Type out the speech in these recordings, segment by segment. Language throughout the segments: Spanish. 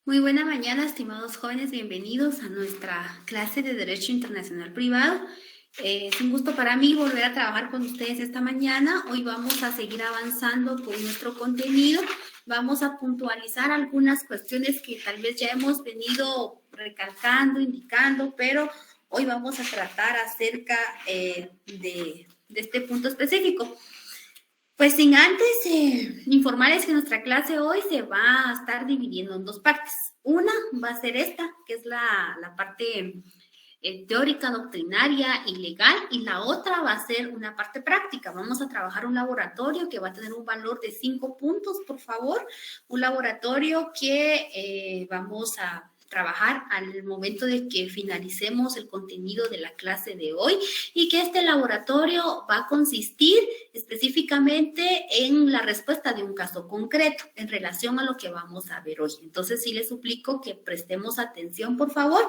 Muy buena mañana, estimados jóvenes, bienvenidos a nuestra clase de Derecho Internacional Privado. Es un gusto para mí volver a trabajar con ustedes esta mañana. Hoy vamos a seguir avanzando con nuestro contenido. Vamos a puntualizar algunas cuestiones que tal vez ya hemos venido recalcando, indicando, pero hoy vamos a tratar acerca de este punto específico. Pues sin antes informarles que nuestra clase hoy se va a estar dividiendo en dos partes. Una va a ser esta, que es la parte teórica, doctrinaria y legal, y la otra va a ser una parte práctica. Vamos a trabajar un laboratorio que va a tener un valor de 5 puntos, por favor. Un laboratorio que vamos a trabajar al momento de que finalicemos el contenido de la clase de hoy y que este laboratorio va a consistir específicamente en la respuesta de un caso concreto en relación a lo que vamos a ver hoy. Entonces, sí les suplico que prestemos atención, por favor.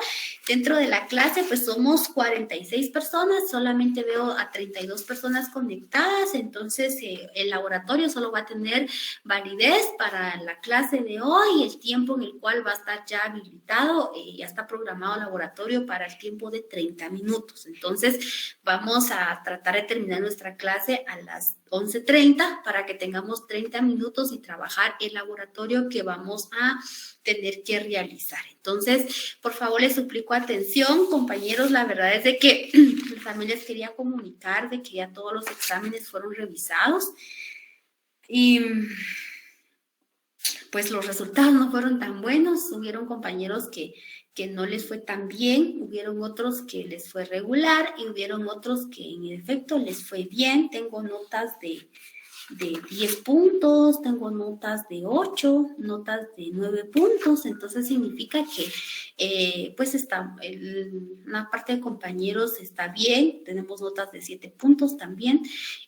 Dentro de la clase, pues somos 46 personas, solamente veo a 32 personas conectadas, entonces el laboratorio solo va a tener validez para la clase de hoy, el tiempo en el cual va a estar ya habilitado, ya está programado el laboratorio para el tiempo de 30 minutos. Entonces, vamos a tratar de terminar nuestra clase a las 11:30 para que tengamos 30 minutos y trabajar el laboratorio que vamos a tener que realizar. Entonces, por favor, les suplico atención, compañeros. La verdad es de que también les quería comunicar de que ya todos los exámenes fueron revisados y pues los resultados no fueron tan buenos. Hubieron compañeros que no les fue tan bien, hubieron otros que les fue regular y hubieron otros que en efecto les fue bien. Tengo notas de 10 puntos, tengo notas de 8, notas de 9 puntos, entonces significa que pues una parte de compañeros está bien, tenemos notas de 7 puntos también,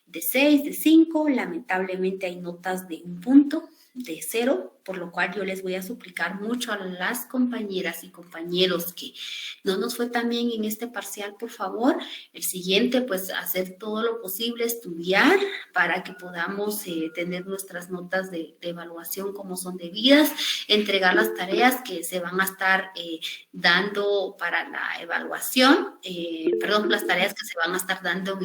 de 6, de 5, lamentablemente hay notas de 1 punto, de 0, por lo cual yo les voy a suplicar mucho a las compañeras y compañeros que no nos fue tan bien en este parcial, por favor, el siguiente, pues hacer todo lo posible, estudiar para que podamos tener nuestras notas de evaluación como son debidas, entregar las tareas que se van a estar dando para la evaluación, las tareas que se van a estar dando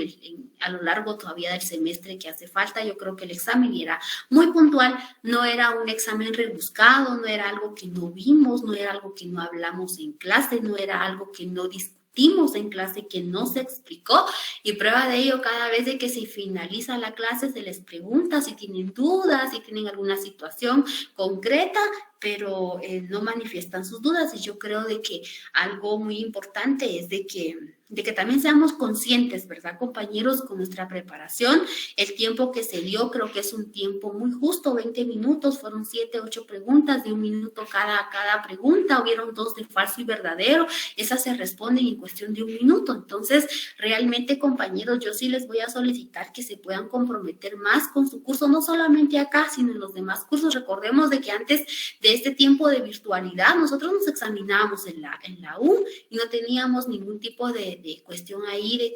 a lo largo todavía del semestre que hace falta. Yo creo que el examen era muy puntual, no era un examen rebuscado, no era algo que no vimos, no era algo que no hablamos en clase, no era algo que no discutimos en clase, que no se explicó, y prueba de ello, cada vez de que se finaliza la clase se les pregunta si tienen dudas, si tienen alguna situación concreta, pero no manifiestan sus dudas. Y yo creo de que algo muy importante es de que también seamos conscientes, ¿verdad, compañeros? Con nuestra preparación, el tiempo que se dio creo que es un tiempo muy justo, 20 minutos, fueron 7, 8 preguntas de 1 minuto cada pregunta, hubieron 2 de falso y verdadero, esas se responden en cuestión de 1 minuto. Entonces, realmente, compañeros, yo sí les voy a solicitar que se puedan comprometer más con su curso, no solamente acá, sino en los demás cursos. Recordemos de que antes de este tiempo de virtualidad, nosotros nos examinábamos en la U y no teníamos ningún tipo de cuestión ahí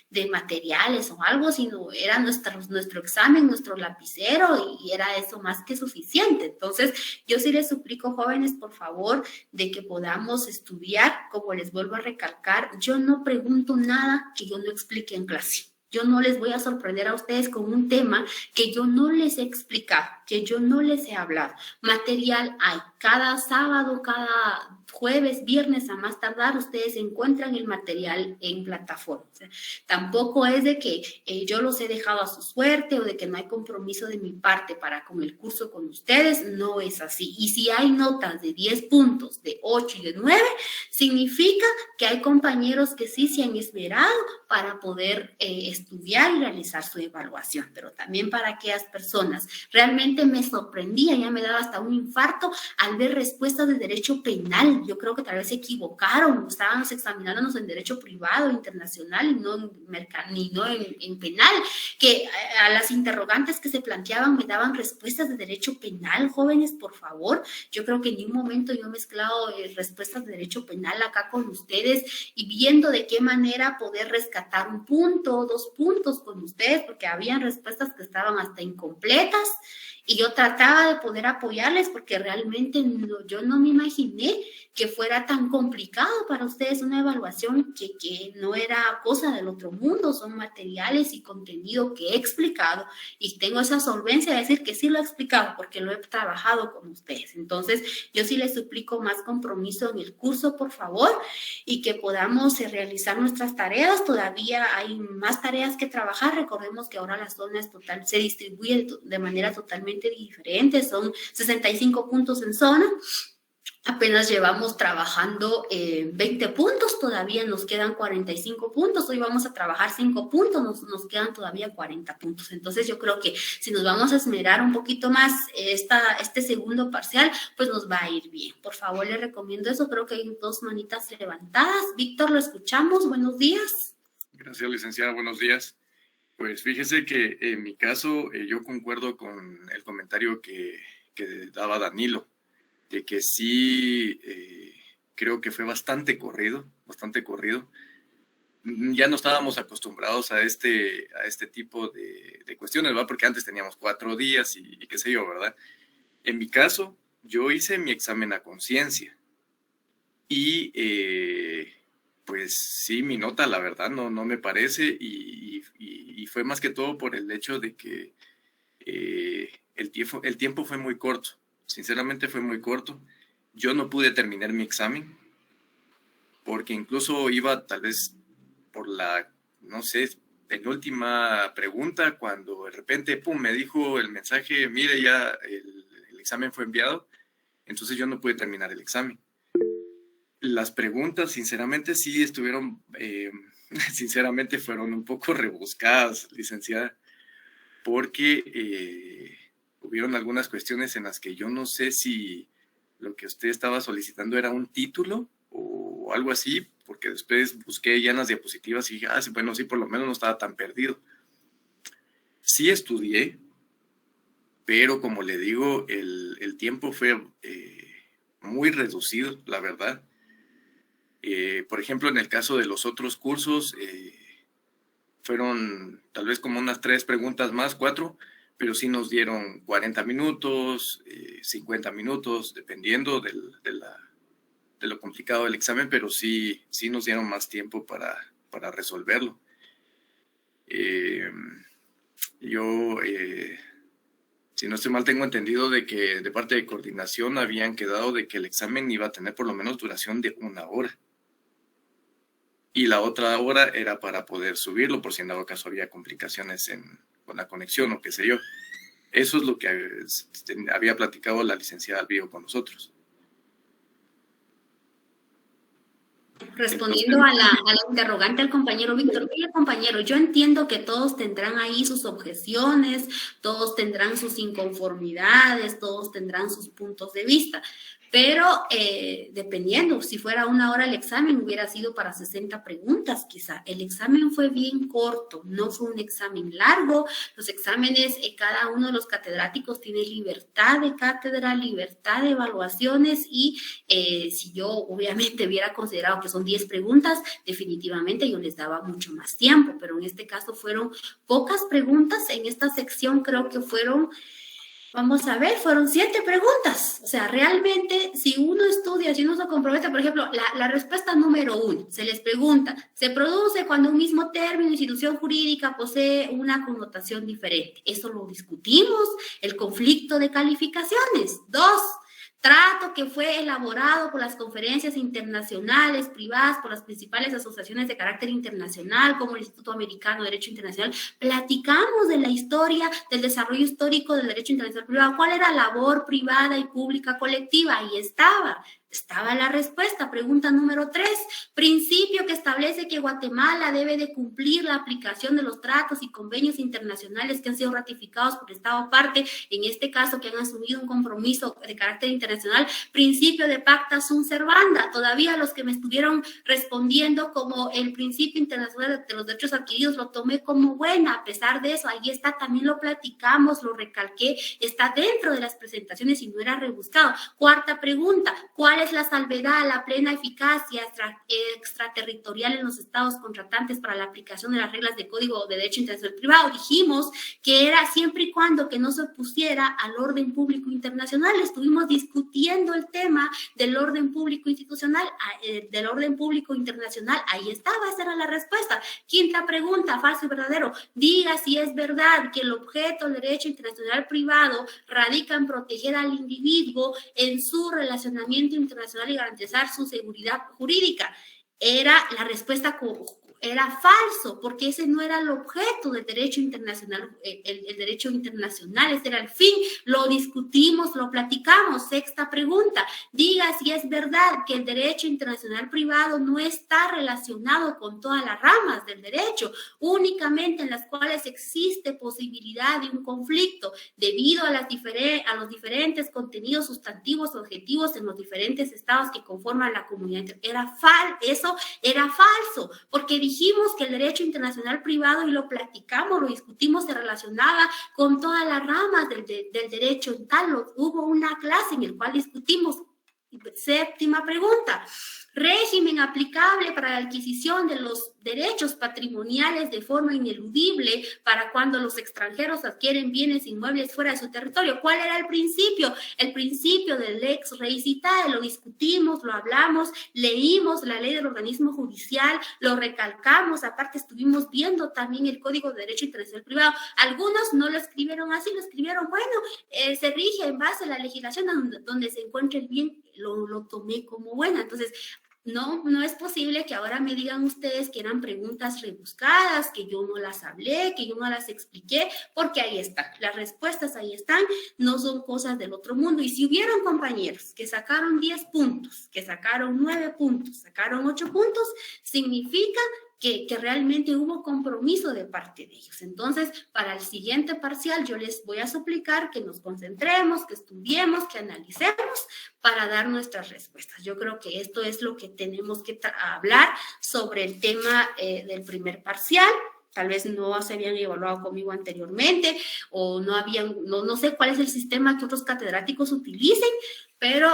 de materiales o algo, sino era nuestro examen, nuestro lapicero, y era eso más que suficiente. Entonces, yo sí les suplico, jóvenes, por favor, de que podamos estudiar. Como les vuelvo a recalcar, yo no pregunto nada que yo no explique en clase. Yo no les voy a sorprender a ustedes con un tema que yo no les he explicado, que yo no les he hablado. Material hay. Cada sábado, cada jueves, viernes, a más tardar, ustedes encuentran el material en plataforma. O sea, tampoco es de que yo los he dejado a su suerte o de que no hay compromiso de mi parte para con el curso con ustedes. No es así. Y si hay notas de 10 puntos, de 8 y de 9, significa que hay compañeros que sí se han esmerado para poder estudiar y realizar su evaluación. Pero también para aquellas personas, realmente me sorprendía, ya me daba hasta un infarto al ver respuestas de derecho penal. Yo creo que tal vez se equivocaron, estábamos examinándonos en derecho privado, internacional, y no en penal, que a las interrogantes que se planteaban me daban respuestas de derecho penal. Jóvenes, por favor, yo creo que en ningún momento yo he mezclado respuestas de derecho penal acá con ustedes, y viendo de qué manera poder rescatar 1 punto, 2 puntos con ustedes, porque habían respuestas que estaban hasta incompletas, Y yo trataba de poder apoyarles porque realmente yo no me imaginé que fuera tan complicado para ustedes una evaluación que no era cosa del otro mundo, son materiales y contenido que he explicado y tengo esa solvencia de decir que sí lo he explicado porque lo he trabajado con ustedes. Entonces, yo sí les suplico más compromiso en el curso, por favor, y que podamos realizar nuestras tareas. Todavía hay más tareas que trabajar. Recordemos que ahora la zona es total, se distribuye de manera totalmente diferente, son 65 puntos en zona. Apenas llevamos trabajando 20 puntos, todavía nos quedan 45 puntos, hoy vamos a trabajar 5 puntos, nos quedan todavía 40 puntos. Entonces yo creo que si nos vamos a esmerar un poquito más este segundo parcial, pues nos va a ir bien. Por favor, les recomiendo eso, creo que hay 2 manitas levantadas. Víctor, lo escuchamos, buenos días. Gracias, licenciada, buenos días. Pues fíjese que en mi caso yo concuerdo con el comentario que daba Danilo, de que sí creo que fue bastante corrido. Ya no estábamos acostumbrados a este tipo de cuestiones, ¿verdad? Porque antes teníamos 4 días y qué sé yo, ¿verdad? En mi caso, yo hice mi examen a conciencia y pues sí, mi nota, la verdad, no me parece y fue más que todo por el hecho de que el tiempo fue muy corto. Sinceramente fue muy corto. Yo no pude terminar mi examen porque incluso iba tal vez por la, no sé, penúltima pregunta cuando de repente, pum, me dijo el mensaje, mire, ya el examen fue enviado. Entonces yo no pude terminar el examen. Las preguntas, sinceramente, sí estuvieron, sinceramente fueron un poco rebuscadas, licenciada, porque hubieron algunas cuestiones en las que yo no sé si lo que usted estaba solicitando era un título o algo así, porque después busqué ya en las diapositivas y dije, sí, bueno, sí, por lo menos no estaba tan perdido. Sí estudié, pero como le digo, el tiempo fue muy reducido, la verdad. Por ejemplo, en el caso de los otros cursos, fueron tal vez como unas 3 preguntas más, 4, pero sí nos dieron 40 minutos, 50 minutos, dependiendo de lo complicado del examen, pero sí nos dieron más tiempo para resolverlo. Yo, si no estoy mal, tengo entendido de que de parte de coordinación habían quedado de que el examen iba a tener por lo menos duración de 1 hora. Y la otra hora era para poder subirlo por si en dado caso había complicaciones con la conexión o qué sé yo. Eso es lo que había platicado la licenciada Albío con nosotros. Respondiendo a la interrogante al compañero Víctor, mire, compañero, yo entiendo que todos tendrán ahí sus objeciones, todos tendrán sus inconformidades, todos tendrán sus puntos de vista, pero dependiendo, si fuera 1 hora el examen, hubiera sido para 60 preguntas quizá. El examen fue bien corto, no fue un examen largo. Los exámenes, cada uno de los catedráticos tiene libertad de cátedra, libertad de evaluaciones y si yo obviamente hubiera considerado que son 10 preguntas, definitivamente yo les daba mucho más tiempo, pero en este caso fueron pocas preguntas. En esta sección creo que fueron... Vamos a ver, fueron 7 preguntas. O sea, realmente, si uno estudia, si uno se compromete, por ejemplo, la respuesta número 1, se les pregunta, se produce cuando un mismo término, institución jurídica, posee una connotación diferente. Eso lo discutimos, el conflicto de calificaciones. 2, trato que fue elaborado por las conferencias internacionales privadas, por las principales asociaciones de carácter internacional, como el Instituto Americano de Derecho Internacional. Platicamos de la historia, del desarrollo histórico del derecho internacional privado, cuál era la labor privada y pública colectiva. Ahí estaba la respuesta. Pregunta número 3, principio que establece que Guatemala debe de cumplir la aplicación de los tratos y convenios internacionales que han sido ratificados por Estado parte, en este caso que han asumido un compromiso de carácter internacional, principio de pacta sunt servanda. Todavía los que me estuvieron respondiendo como el principio internacional de los derechos adquiridos lo tomé como buena. A pesar de eso, ahí está, también lo platicamos, lo recalqué, está dentro de las presentaciones y no era rebuscado. 4ª pregunta, ¿cuál ¿Cuál es la salvedad a la plena eficacia extraterritorial en los estados contratantes para la aplicación de las reglas de Código de Derecho Internacional Privado? Dijimos que era siempre y cuando que no se opusiera al orden público internacional. Estuvimos discutiendo el tema del orden público institucional, del orden público internacional. Ahí estaba, esa era la respuesta. Quinta pregunta, falso y verdadero. Diga si es verdad que el objeto del derecho internacional privado radica en proteger al individuo en su relacionamiento internacional y garantizar su seguridad jurídica. La respuesta era falso, porque ese no era el objeto del derecho internacional, el derecho internacional, ese era el fin. Lo discutimos, lo platicamos. Sexta pregunta, diga si es verdad que el derecho internacional privado no está relacionado con todas las ramas del derecho, únicamente en las cuales existe posibilidad de un conflicto debido a los diferentes contenidos sustantivos o objetivos en los diferentes estados que conforman la comunidad. Eso era falso, porque dijimos que el derecho internacional privado, y lo platicamos, lo discutimos, se relacionaba con todas las ramas del derecho. En tal, hubo una clase en la cual discutimos. Séptima pregunta, régimen aplicable para la adquisición de los derechos patrimoniales de forma ineludible para cuando los extranjeros adquieren bienes inmuebles fuera de su territorio. ¿Cuál era el principio? El principio del lex rei citae. Lo discutimos, lo hablamos, leímos la ley del organismo judicial, lo recalcamos, aparte estuvimos viendo también el Código de Derecho Internacional Privado. Algunos no lo escribieron así, lo escribieron, bueno, se rige en base a la legislación donde se encuentre el bien, lo tomé como buena. Entonces, no es posible que ahora me digan ustedes que eran preguntas rebuscadas, que yo no las hablé, que yo no las expliqué, porque ahí están, las respuestas ahí están, no son cosas del otro mundo. Y si hubieron compañeros que sacaron 10 puntos, que sacaron 9 puntos, sacaron 8 puntos, significa que realmente hubo compromiso de parte de ellos. Entonces, para el siguiente parcial yo les voy a suplicar que nos concentremos, que estudiemos, que analicemos para dar nuestras respuestas. Yo creo que esto es lo que tenemos que hablar sobre el tema del primer parcial. Tal vez no se habían evaluado conmigo anteriormente o no sé cuál es el sistema que otros catedráticos utilicen, pero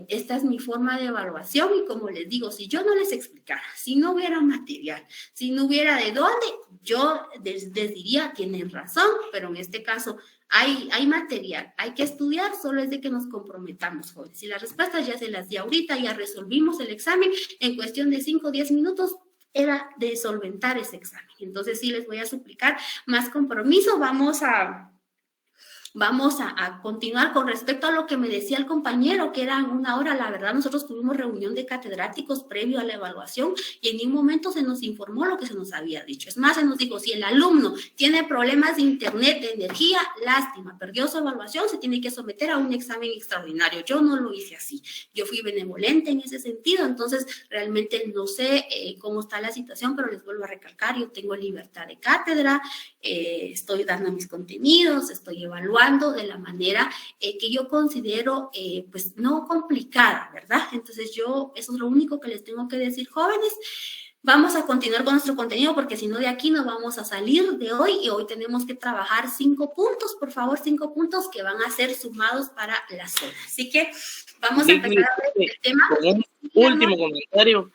esta es mi forma de evaluación y como les digo, si yo no les explicara, si no hubiera material, si no hubiera de dónde, yo les diría, tienen razón, pero en este caso hay material, hay que estudiar, solo es de que nos comprometamos, jóvenes. Y las respuestas ya se las di ahorita, ya resolvimos el examen en cuestión de 5 o 10 minutos, era de solventar ese examen. Entonces sí les voy a suplicar más compromiso. Vamos a continuar con respecto a lo que me decía el compañero, que era 1 hora. La verdad, nosotros tuvimos reunión de catedráticos previo a la evaluación y en ningún momento se nos informó lo que se nos había dicho. Es más, se nos dijo, si el alumno tiene problemas de internet, de energía, lástima, perdió su evaluación, se tiene que someter a un examen extraordinario. Yo no lo hice así. Yo fui benevolente en ese sentido, entonces realmente no sé cómo está la situación, pero les vuelvo a recalcar, yo tengo libertad de cátedra, estoy dando mis contenidos, estoy evaluando de la manera que yo considero pues no complicada, ¿verdad? Entonces eso es lo único que les tengo que decir, jóvenes. Vamos a continuar con nuestro contenido porque si no de aquí no vamos a salir de hoy y hoy tenemos que trabajar 5 puntos, por favor, 5 puntos que van a ser sumados para la zona. Así que vamos a empezar a ver el tema. Un último comentario.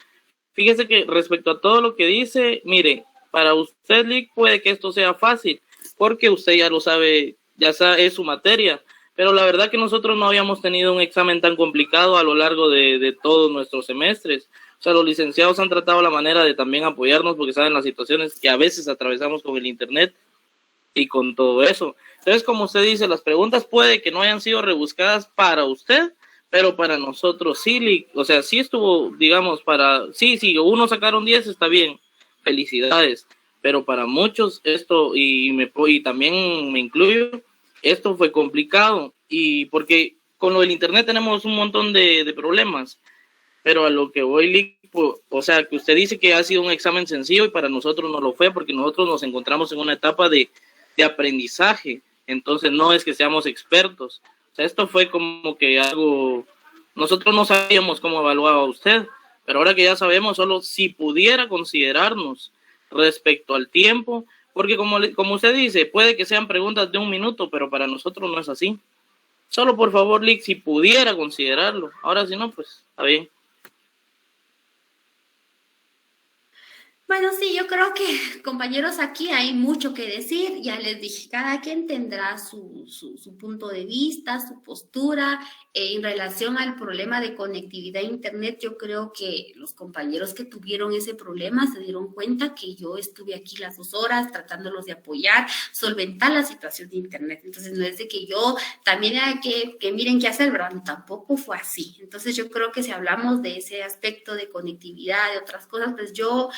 Fíjese que respecto a todo lo que dice, mire, para usted, Lick, puede que esto sea fácil porque usted ya lo sabe, es su materia, pero la verdad que nosotros no habíamos tenido un examen tan complicado a lo largo de todos nuestros semestres. O sea, los licenciados han tratado la manera de también apoyarnos porque saben las situaciones que a veces atravesamos con el internet y con todo eso. Entonces, como usted dice, las preguntas puede que no hayan sido rebuscadas para usted, pero para nosotros sí, o sea, sí estuvo, digamos, sí, unos sacaron 10, está bien, felicidades, pero para muchos esto, y también me incluyo, esto fue complicado, y porque con lo del internet tenemos un montón de problemas, pero a lo que voy, o sea, que usted dice que ha sido un examen sencillo y para nosotros no lo fue, porque nosotros nos encontramos en una etapa de aprendizaje, entonces no es que seamos expertos. O sea, esto fue como que algo, nosotros no sabíamos cómo evaluaba usted, pero ahora que ya sabemos, solo si pudiera considerarnos respecto al tiempo, porque como usted dice, puede que sean preguntas de 1 minuto, pero para nosotros no es así. Solo por favor, Lick, si pudiera considerarlo. Ahora si no, pues está bien. Bueno, sí, yo creo que, compañeros, aquí hay mucho que decir. Ya les dije, cada quien tendrá su punto de vista, su postura. En relación al problema de conectividad a Internet, yo creo que los compañeros que tuvieron ese problema se dieron cuenta que yo estuve aquí las 2 horas tratándolos de apoyar, solventar la situación de Internet. Entonces, no es de que yo también hay que miren qué hacer, ¿verdad? No, tampoco fue así. Entonces, yo creo que si hablamos de ese aspecto de conectividad, de otras cosas, pues yo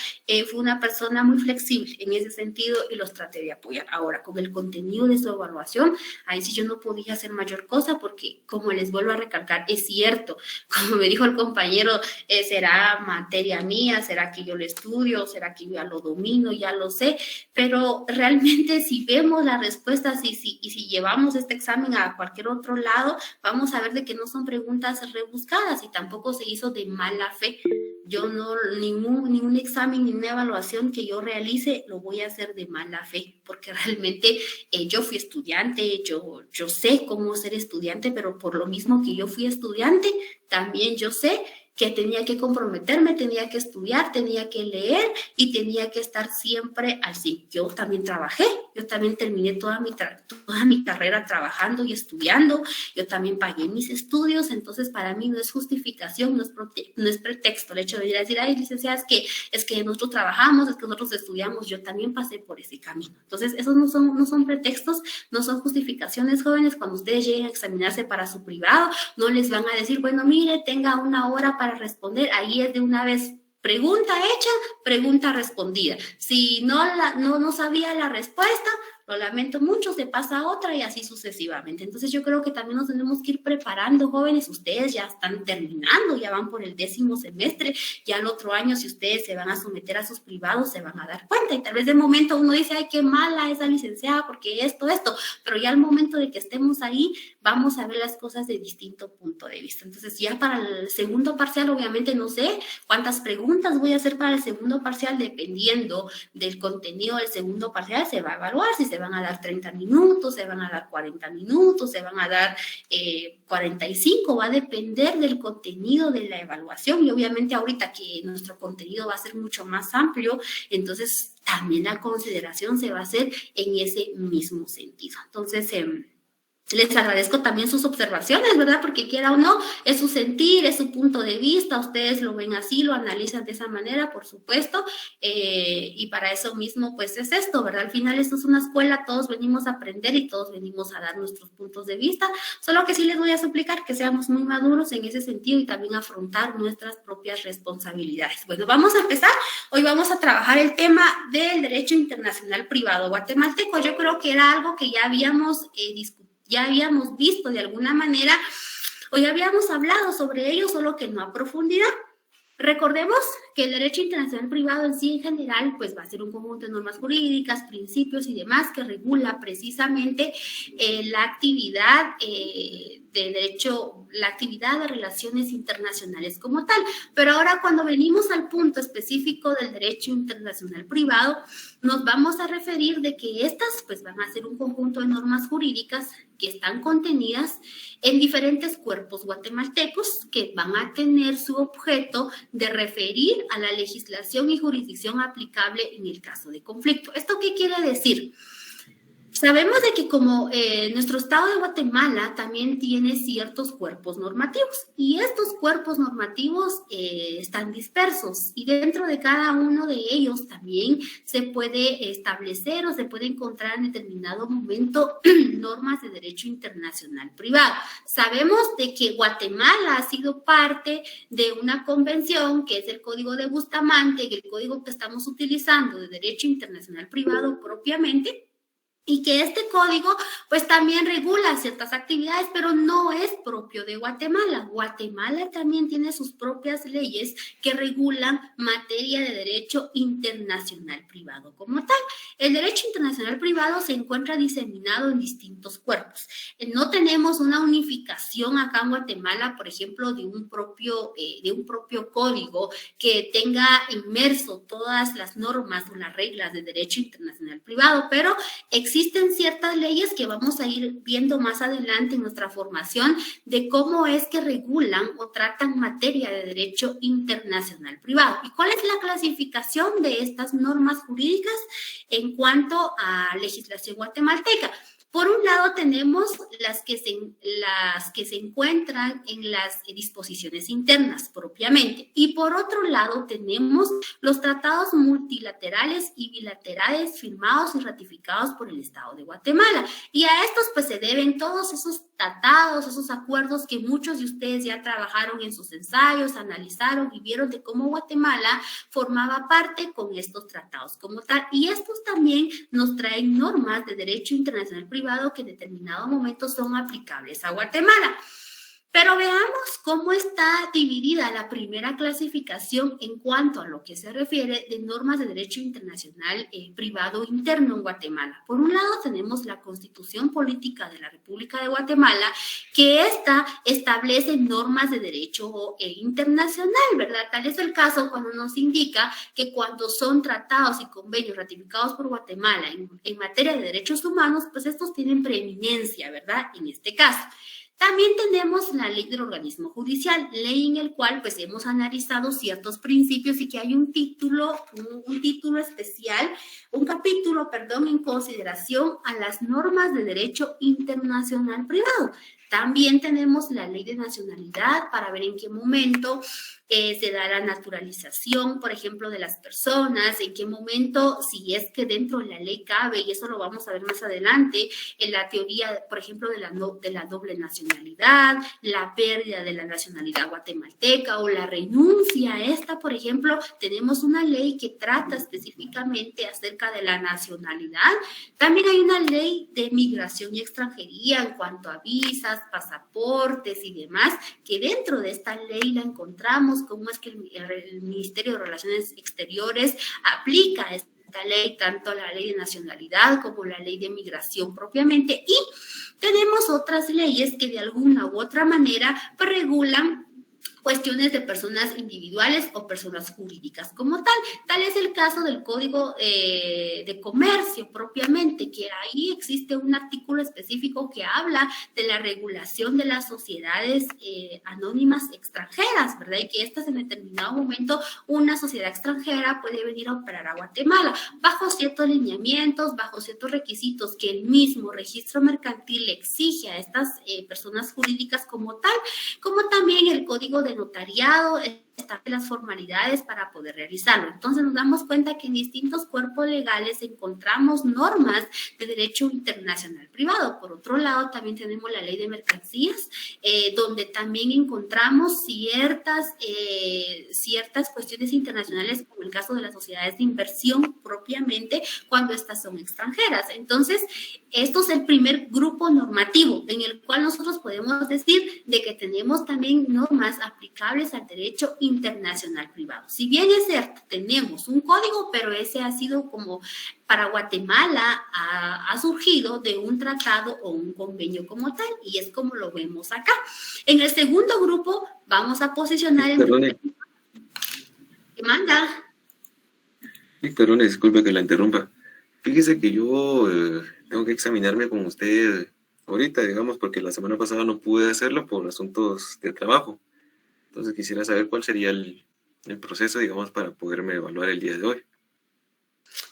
fui una persona muy flexible en ese sentido y los traté de apoyar. Ahora, con el contenido de su evaluación, ahí sí yo no podía hacer mayor cosa porque, como les vuelvo a recalcar, es cierto, como me dijo el compañero, será materia mía, será que yo lo estudio, será que yo ya lo domino, ya lo sé, pero realmente si vemos las respuestas y si llevamos este examen a cualquier otro lado, vamos a ver de que no son preguntas rebuscadas y tampoco se hizo de mala fe. Yo no, ningún examen, ninguna evaluación que yo realice lo voy a hacer de mala fe, porque realmente yo fui estudiante, yo sé cómo ser estudiante, pero por lo mismo que yo fui estudiante, también yo sé que tenía que comprometerme, tenía que estudiar, tenía que leer y tenía que estar siempre al 100. Yo también trabajé, yo también terminé toda mi carrera trabajando y estudiando, yo también pagué mis estudios, entonces para mí no es justificación, no es pretexto el hecho de ir a decir, ay, licenciada, es que nosotros trabajamos, es que nosotros estudiamos, yo también pasé por ese camino. Entonces, esos no son pretextos, no son justificaciones, jóvenes. Cuando ustedes lleguen a examinarse para su privado, no les van a decir, bueno, mire, tenga 1 hora para responder, ahí es de una vez pregunta hecha, pregunta respondida. Si no sabía la respuesta, lo lamento mucho, se pasa a otra y así sucesivamente. Entonces yo creo que también nos tenemos que ir preparando, jóvenes. Ustedes ya están terminando, ya van por el 10º semestre, ya el otro año si ustedes se van a someter a sus privados se van a dar cuenta y tal vez de momento uno dice, ay, qué mala esa licenciada porque esto, pero ya al momento de que estemos ahí vamos a ver las cosas de distinto punto de vista. Entonces ya para el segundo parcial obviamente no sé cuántas preguntas voy a hacer para el segundo parcial, dependiendo del contenido del segundo parcial se va a evaluar si se van a dar 30 minutos, se van a dar 40 minutos, se van a dar 45, va a depender del contenido de la evaluación y obviamente ahorita que nuestro contenido va a ser mucho más amplio, entonces también la consideración se va a hacer en ese mismo sentido. Entonces, les agradezco también sus observaciones, ¿verdad? Porque quiera o no, es su sentir, es su punto de vista, ustedes lo ven así, lo analizan de esa manera, por supuesto, y para eso mismo, pues es esto, ¿verdad? Al final esto es una escuela, todos venimos a aprender y todos venimos a dar nuestros puntos de vista, solo que sí les voy a suplicar que seamos muy maduros en ese sentido y también afrontar nuestras propias responsabilidades. Bueno, vamos a empezar. Hoy vamos a trabajar el tema del derecho internacional privado guatemalteco. Yo creo que era algo que ya habíamos discutido, ya habíamos visto de alguna manera, o ya habíamos hablado sobre ello, solo que no a profundidad. Recordemos que el derecho internacional privado en sí en general pues va a ser un conjunto de normas jurídicas, principios y demás que regula precisamente la actividad de derecho, la actividad de relaciones internacionales como tal. Pero ahora cuando venimos al punto específico del derecho internacional privado, nos vamos a referir de que estas pues van a ser un conjunto de normas jurídicas que están contenidas en diferentes cuerpos guatemaltecos que van a tener su objeto de referir a la legislación y jurisdicción aplicable en el caso de conflicto. ¿Esto qué quiere decir? Sabemos de que como nuestro estado de Guatemala también tiene ciertos cuerpos normativos y estos cuerpos normativos están dispersos y dentro de cada uno de ellos también se puede establecer o se puede encontrar en determinado momento normas de derecho internacional privado. Sabemos de que Guatemala ha sido parte de una convención que es el Código de Bustamante, el código que estamos utilizando de derecho internacional privado propiamente, y que este código pues también regula ciertas actividades, pero no es propio de Guatemala. Guatemala también tiene sus propias leyes que regulan materia de derecho internacional privado como tal. El derecho internacional privado se encuentra diseminado en distintos cuerpos. No tenemos una unificación acá en Guatemala, por ejemplo, de un propio código que tenga inmerso todas las normas o las reglas de derecho internacional privado, pero existe existen ciertas leyes que vamos a ir viendo más adelante en nuestra formación de cómo es que regulan o tratan materia de derecho internacional privado. ¿Y cuál es la clasificación de estas normas jurídicas en cuanto a legislación guatemalteca? Por un lado tenemos las que se encuentran en las disposiciones internas propiamente, y por otro lado tenemos los tratados multilaterales y bilaterales firmados y ratificados por el Estado de Guatemala, y a estos pues se deben todos esos tratados, esos acuerdos que muchos de ustedes ya trabajaron en sus ensayos, analizaron y vieron de cómo Guatemala formaba parte con estos tratados como tal, y estos también nos traen normas de derecho internacional privado que en determinado momento son aplicables a Guatemala. Pero veamos cómo está dividida la primera clasificación en cuanto a lo que se refiere de normas de derecho internacional privado interno en Guatemala. Por un lado tenemos la Constitución Política de la República de Guatemala, que esta establece normas de derecho internacional, ¿verdad? Tal es el caso cuando nos indica que cuando son tratados y convenios ratificados por Guatemala en materia de derechos humanos, pues estos tienen preeminencia, ¿verdad? En este caso. También tenemos la ley del organismo judicial, ley en el cual pues hemos analizado ciertos principios y que hay un título especial, un capítulo, en consideración a las normas de derecho internacional privado. También tenemos la ley de nacionalidad para ver en qué momento se da la naturalización, por ejemplo, de las personas, en qué momento, si es que dentro de la ley cabe, y eso lo vamos a ver más adelante, en la teoría, por ejemplo, de la doble nacionalidad, la pérdida de la nacionalidad guatemalteca o la renuncia a esta, por ejemplo, tenemos una ley que trata específicamente acerca de la nacionalidad. También hay una ley de migración y extranjería en cuanto a visas, pasaportes y demás, que dentro de esta ley la encontramos cómo es que el Ministerio de Relaciones Exteriores aplica esta ley, tanto la ley de nacionalidad como la ley de migración propiamente, y tenemos otras leyes que de alguna u otra manera regulan cuestiones de personas individuales o personas jurídicas como tal. Tal es el caso del Código de Comercio propiamente, que ahí existe un artículo específico que habla de la regulación de las sociedades anónimas extranjeras, ¿verdad? Y que estas en determinado momento, una sociedad extranjera puede venir a operar a Guatemala bajo ciertos lineamientos, bajo ciertos requisitos que el mismo registro mercantil exige a estas personas jurídicas como tal, como también el Código de Notariado establece las formalidades para poder realizarlo. Entonces nos damos cuenta que en distintos cuerpos legales encontramos normas de derecho internacional privado. Por otro lado, también tenemos la ley de mercancías, donde también encontramos ciertas cuestiones internacionales, como el caso de las sociedades de inversión propiamente, cuando estas son extranjeras. Entonces, esto es el primer grupo normativo en el cual nosotros podemos decir de que tenemos también normas aplicables al derecho internacional privado. Si bien es cierto, tenemos un código, pero ese ha sido como para Guatemala, ha surgido de un tratado o un convenio como tal, y es como lo vemos acá. En el segundo grupo vamos a posicionar... ¿Qué manda? Perdone, disculpe que la interrumpa. Fíjese que yo tengo que examinarme con usted ahorita, digamos, porque la semana pasada no pude hacerlo por asuntos de trabajo. Entonces quisiera saber cuál sería el proceso, digamos, para poderme evaluar el día de hoy.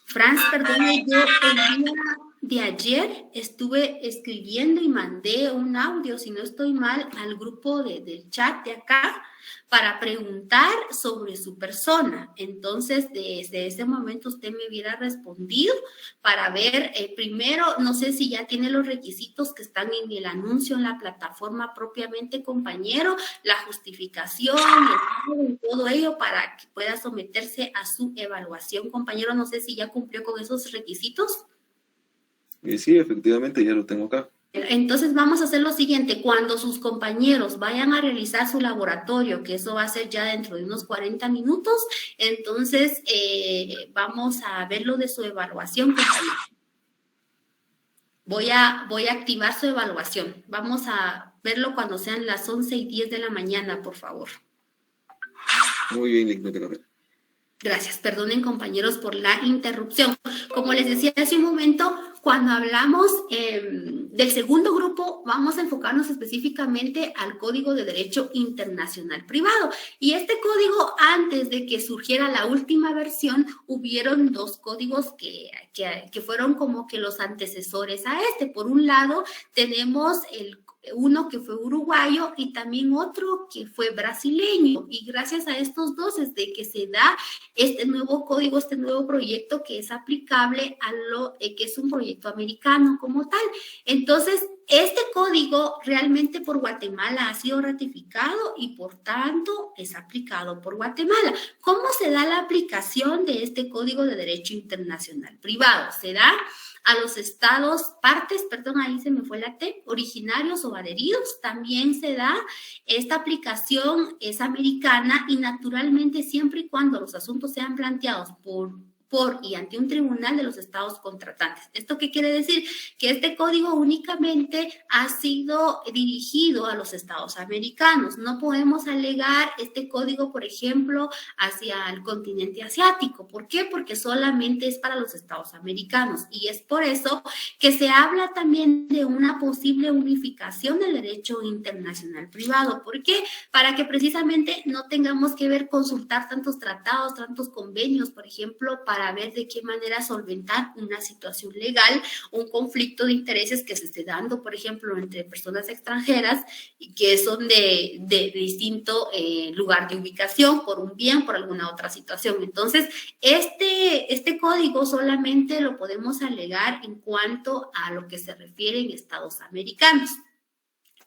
Franz, perdone, yo el día de ayer estuve escribiendo y mandé un audio, si no estoy mal, al grupo del chat de acá para preguntar sobre su persona. Entonces, desde ese momento usted me hubiera respondido para ver, primero, no sé si ya tiene los requisitos que están en el anuncio en la plataforma propiamente, compañero, la justificación y todo ello para que pueda someterse a su evaluación. Compañero, no sé si ya cumplió con esos requisitos. Sí, efectivamente, ya lo tengo acá. Entonces vamos a hacer lo siguiente: cuando sus compañeros vayan a realizar su laboratorio, que eso va a ser ya dentro de unos 40 minutos, entonces vamos a ver lo de su evaluación, compañero. Voy a activar su evaluación. Vamos a verlo cuando sean las 11:10 de la mañana, por favor. Muy bien, Ignacio. Gracias, perdonen compañeros por la interrupción. Como les decía hace un momento, cuando hablamos del segundo grupo, vamos a enfocarnos específicamente al Código de Derecho Internacional Privado. Y este código, antes de que surgiera la última versión, hubieron dos códigos que fueron como que los antecesores a este. Por un lado, tenemos uno que fue uruguayo y también otro que fue brasileño. Y gracias a estos dos es de que se da este nuevo código, este nuevo proyecto que es aplicable a lo que es un proyecto americano como tal. Entonces, este código realmente por Guatemala ha sido ratificado y por tanto es aplicado por Guatemala. ¿Cómo se da la aplicación de este Código de Derecho Internacional Privado? Se da a los estados, ahí se me fue la T, originarios o adheridos. También se da, esta aplicación es americana y naturalmente siempre y cuando los asuntos sean planteados por y ante un tribunal de los estados contratantes. ¿Esto qué quiere decir? Que este código únicamente ha sido dirigido a los estados americanos. No podemos alegar este código, por ejemplo, hacia el continente asiático. ¿Por qué? Porque solamente es para los estados americanos. Y es por eso que se habla también de una posible unificación del derecho internacional privado. ¿Por qué? Para que precisamente no tengamos que consultar tantos tratados, tantos convenios, por ejemplo, para ver de qué manera solventar una situación legal, un conflicto de intereses que se esté dando, por ejemplo, entre personas extranjeras y que son de distinto lugar de ubicación, por un bien, por alguna otra situación. Entonces, este código solamente lo podemos alegar en cuanto a lo que se refiere en estados americanos.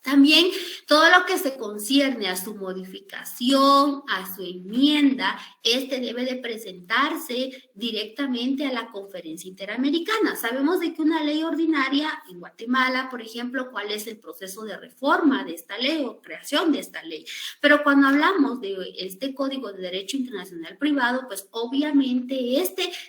También todo lo que se concierne a su modificación, a su enmienda, debe de presentarse directamente a la Conferencia Interamericana. Sabemos de que una ley ordinaria en Guatemala, por ejemplo, cuál es el proceso de reforma de esta ley o creación de esta ley. Pero cuando hablamos de este Código de Derecho Internacional Privado, pues obviamente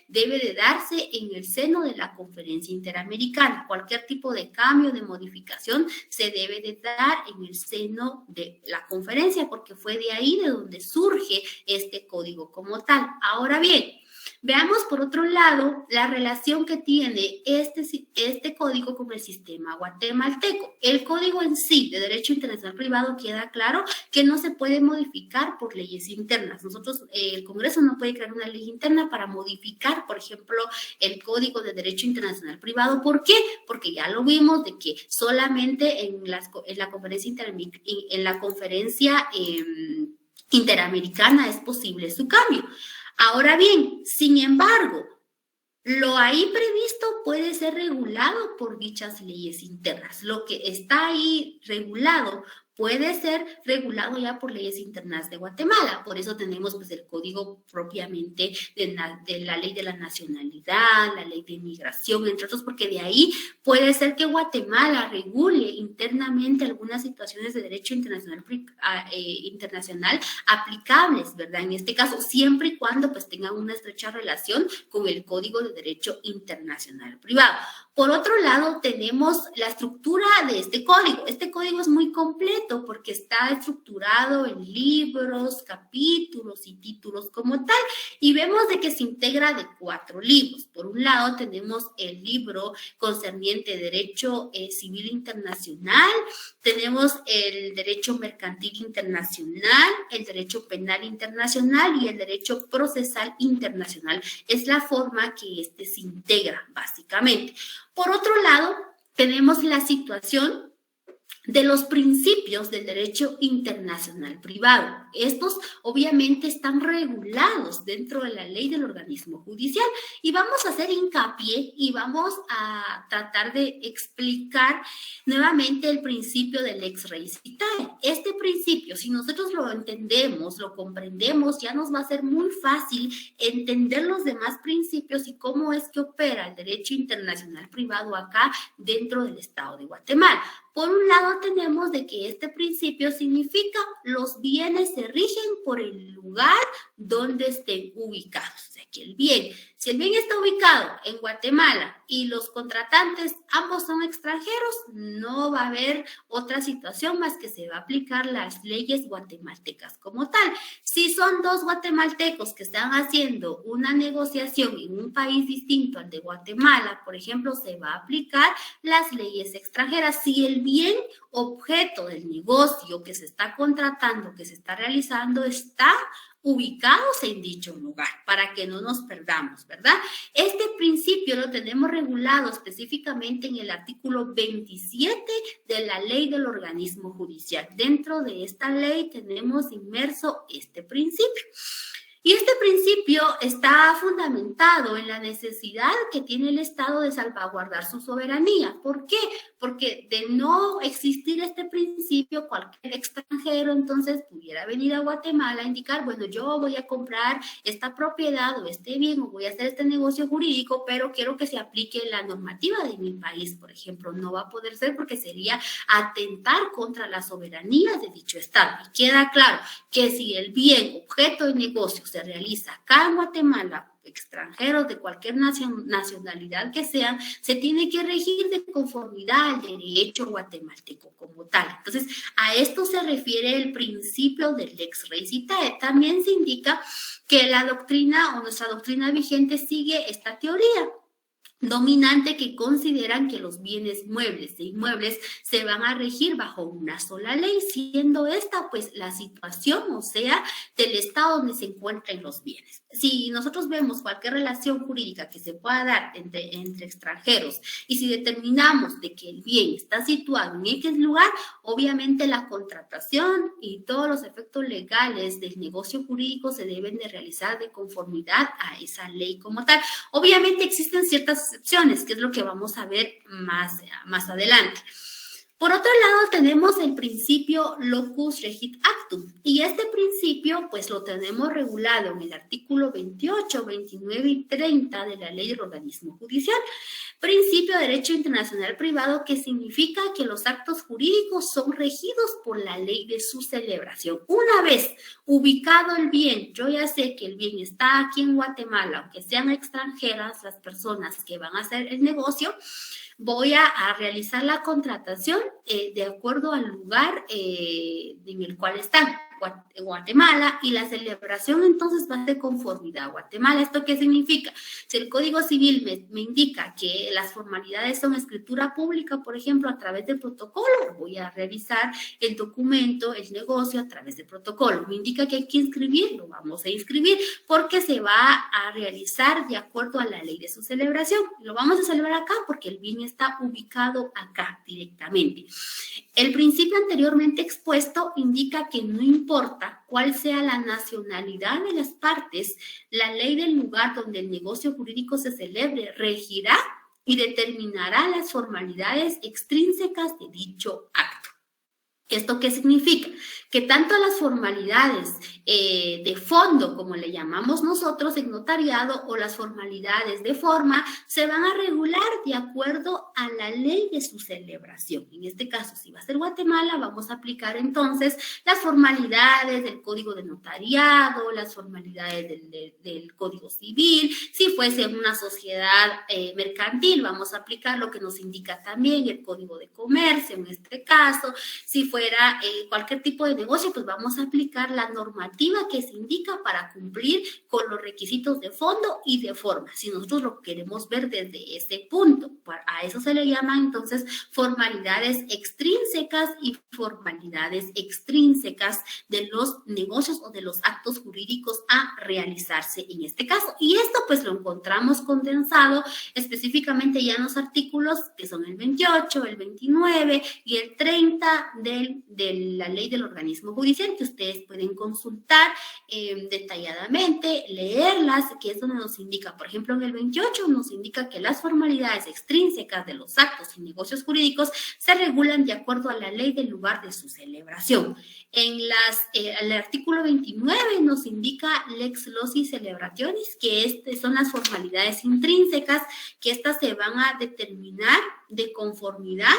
debe de darse en el seno de la Conferencia Interamericana. Cualquier tipo de cambio, de modificación, se debe de dar en el seno de la conferencia, porque fue de ahí de donde surge este código como tal. Ahora bien, veamos por otro lado la relación que tiene este código con el sistema guatemalteco. El código en sí de Derecho Internacional Privado queda claro que no se puede modificar por leyes internas. El Congreso no puede crear una ley interna para modificar, por ejemplo, el Código de Derecho Internacional Privado. ¿Por qué? Porque ya lo vimos de que solamente en la conferencia interamericana es posible su cambio. Ahora bien, sin embargo, lo ahí previsto puede ser regulado por dichas leyes internas. Lo que está ahí regulado puede ser regulado ya por leyes internas de Guatemala. Por eso tenemos pues el código propiamente de la ley de la nacionalidad, la ley de inmigración, entre otros, porque de ahí puede ser que Guatemala regule internamente algunas situaciones de derecho internacional aplicables, ¿verdad? En este caso, siempre y cuando pues tengan una estrecha relación con el Código de Derecho Internacional Privado. Por otro lado, tenemos la estructura de este código. Este código es muy completo porque está estructurado en libros, capítulos y títulos como tal. Y vemos de que se integra de 4 libros. Por un lado, tenemos el libro concerniente Derecho Civil Internacional, tenemos el Derecho Mercantil Internacional, el Derecho Penal Internacional y el Derecho Procesal Internacional. Es la forma que se integra, básicamente. Por otro lado, tenemos la situación de los principios del derecho internacional privado. Estos obviamente están regulados dentro de la ley del organismo judicial y vamos a hacer hincapié y vamos a tratar de explicar nuevamente el principio del ex rei citare. Este principio, si nosotros lo entendemos, lo comprendemos, ya nos va a ser muy fácil entender los demás principios y cómo es que opera el derecho internacional privado acá dentro del Estado de Guatemala. Por un lado tenemos de que este principio significa los bienes se rigen por el lugar donde estén ubicados. sea que el bien, si el bien está ubicado en Guatemala y los contratantes ambos son extranjeros, no va a haber otra situación más que se va a aplicar las leyes guatemaltecas como tal. Si son dos guatemaltecos que están haciendo una negociación en un país distinto al de Guatemala, por ejemplo, se va a aplicar las leyes extranjeras. Si el bien objeto del negocio que se está contratando, que se está realizando, está ubicados en dicho lugar, para que no nos perdamos, ¿verdad? Este principio lo tenemos regulado específicamente en el artículo 27 de la ley del organismo judicial. Dentro de esta ley tenemos inmerso este principio. Y este principio está fundamentado en la necesidad que tiene el Estado de salvaguardar su soberanía. ¿Por qué? Porque de no existir este principio, cualquier extranjero entonces pudiera venir a Guatemala a indicar, bueno, yo voy a comprar esta propiedad o este bien o voy a hacer este negocio jurídico, pero quiero que se aplique la normativa de mi país, por ejemplo. No va a poder ser porque sería atentar contra la soberanía de dicho Estado. Y queda claro que si el bien objeto de negocio se realiza acá en Guatemala, extranjeros de cualquier nacionalidad que sean, se tiene que regir de conformidad al derecho guatemalteco como tal. Entonces, a esto se refiere el principio del lex rei citae. También se indica que la doctrina o nuestra doctrina vigente sigue esta teoría dominante que consideran que los bienes muebles e inmuebles se van a regir bajo una sola ley, siendo esta pues la situación, o sea, del estado donde se encuentran los bienes. Si nosotros vemos cualquier relación jurídica que se pueda dar entre extranjeros y si determinamos de que el bien está situado en X lugar, obviamente la contratación y todos los efectos legales del negocio jurídico se deben de realizar de conformidad a esa ley como tal. Obviamente existen ciertas excepciones, que es lo que vamos a ver más adelante. Por otro lado, tenemos el principio locus regit actum, y este principio pues lo tenemos regulado en el artículo 28, 29 y 30 de la Ley del Organismo Judicial. Principio de derecho internacional privado, que significa que los actos jurídicos son regidos por la ley de su celebración. Una vez ubicado el bien, yo ya sé que el bien está aquí en Guatemala, aunque sean extranjeras las personas que van a hacer el negocio, voy a realizar la contratación de acuerdo al lugar en el cual están. Guatemala, y la celebración entonces va a ser conformidad a Guatemala. ¿Esto qué significa? Si el Código Civil me indica que las formalidades son escritura pública, por ejemplo, a través del protocolo, voy a revisar el documento, el negocio a través del protocolo. Me indica que hay que inscribirlo, vamos a inscribir porque se va a realizar de acuerdo a la ley de su celebración. Lo vamos a celebrar acá porque el bien está ubicado acá directamente. El principio anteriormente expuesto indica que no importa cuál sea la nacionalidad de las partes, la ley del lugar donde el negocio jurídico se celebre regirá y determinará las formalidades extrínsecas de dicho acto. ¿Esto qué significa? Que tanto las formalidades de fondo, como le llamamos nosotros en notariado, o las formalidades de forma, se van a regular de acuerdo a la ley de su celebración. En este caso, si va a ser Guatemala, vamos a aplicar entonces las formalidades del Código de Notariado, las formalidades del Código Civil. Si fuese una sociedad mercantil, vamos a aplicar lo que nos indica también el Código de Comercio, en este caso. Si fuera cualquier tipo de negocio, pues vamos a aplicar la normativa que se indica para cumplir con los requisitos de fondo y de forma, si nosotros lo queremos ver desde ese punto. A eso se le llama entonces formalidades extrínsecas y formalidades extrínsecas de los negocios o de los actos jurídicos a realizarse en este caso. Y esto pues lo encontramos condensado específicamente ya en los artículos que son el 28, el 29 y el 30 de la ley del organismo judicial, que ustedes pueden consultar detalladamente, leerlas, que es donde nos indica, por ejemplo, en el 28 nos indica que las formalidades extrínsecas de los actos y negocios jurídicos se regulan de acuerdo a la ley del lugar de su celebración. En el artículo 29 nos indica lex loci celebrationis, que son las formalidades intrínsecas, que estas se van a determinar de conformidad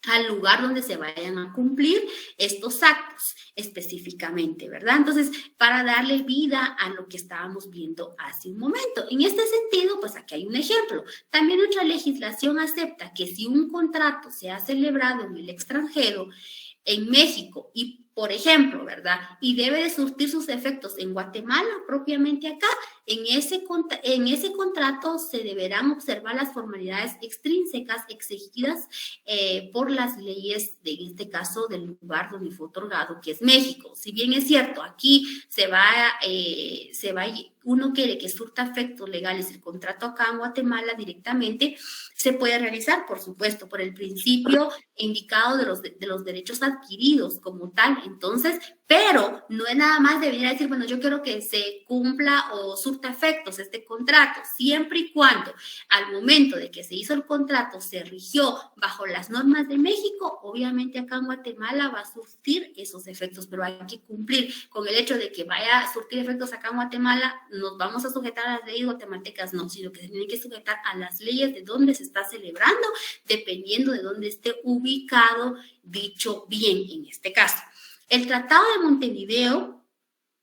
al lugar donde se vayan a cumplir estos actos. específicamente, ¿verdad? Entonces, para darle vida a lo que estábamos viendo hace un momento. En este sentido, pues aquí hay un ejemplo. También nuestra legislación acepta que si un contrato se ha celebrado en el extranjero, en México y, por ejemplo, ¿verdad? Y debe de surtir sus efectos en Guatemala, propiamente acá, en ese contrato se deberán observar las formalidades extrínsecas exigidas por las leyes, en este caso, del lugar donde fue otorgado, que es México. Si bien es cierto, aquí uno quiere que surta efectos legales el contrato acá en Guatemala directamente, se puede realizar, por supuesto, por el principio indicado de los derechos adquiridos como tal. Entonces, pero no es nada más de venir a decir, bueno, yo quiero que se cumpla o surta efectos este contrato, siempre y cuando al momento de que se hizo el contrato se rigió bajo las normas de México, obviamente acá en Guatemala va a surtir esos efectos, pero hay que cumplir con el hecho de que vaya a surtir efectos acá en Guatemala. Nos vamos a sujetar a las leyes guatemaltecas, no, sino que se tienen que sujetar a las leyes de donde se está celebrando, dependiendo de dónde esté ubicado dicho bien en este caso. El Tratado de Montevideo,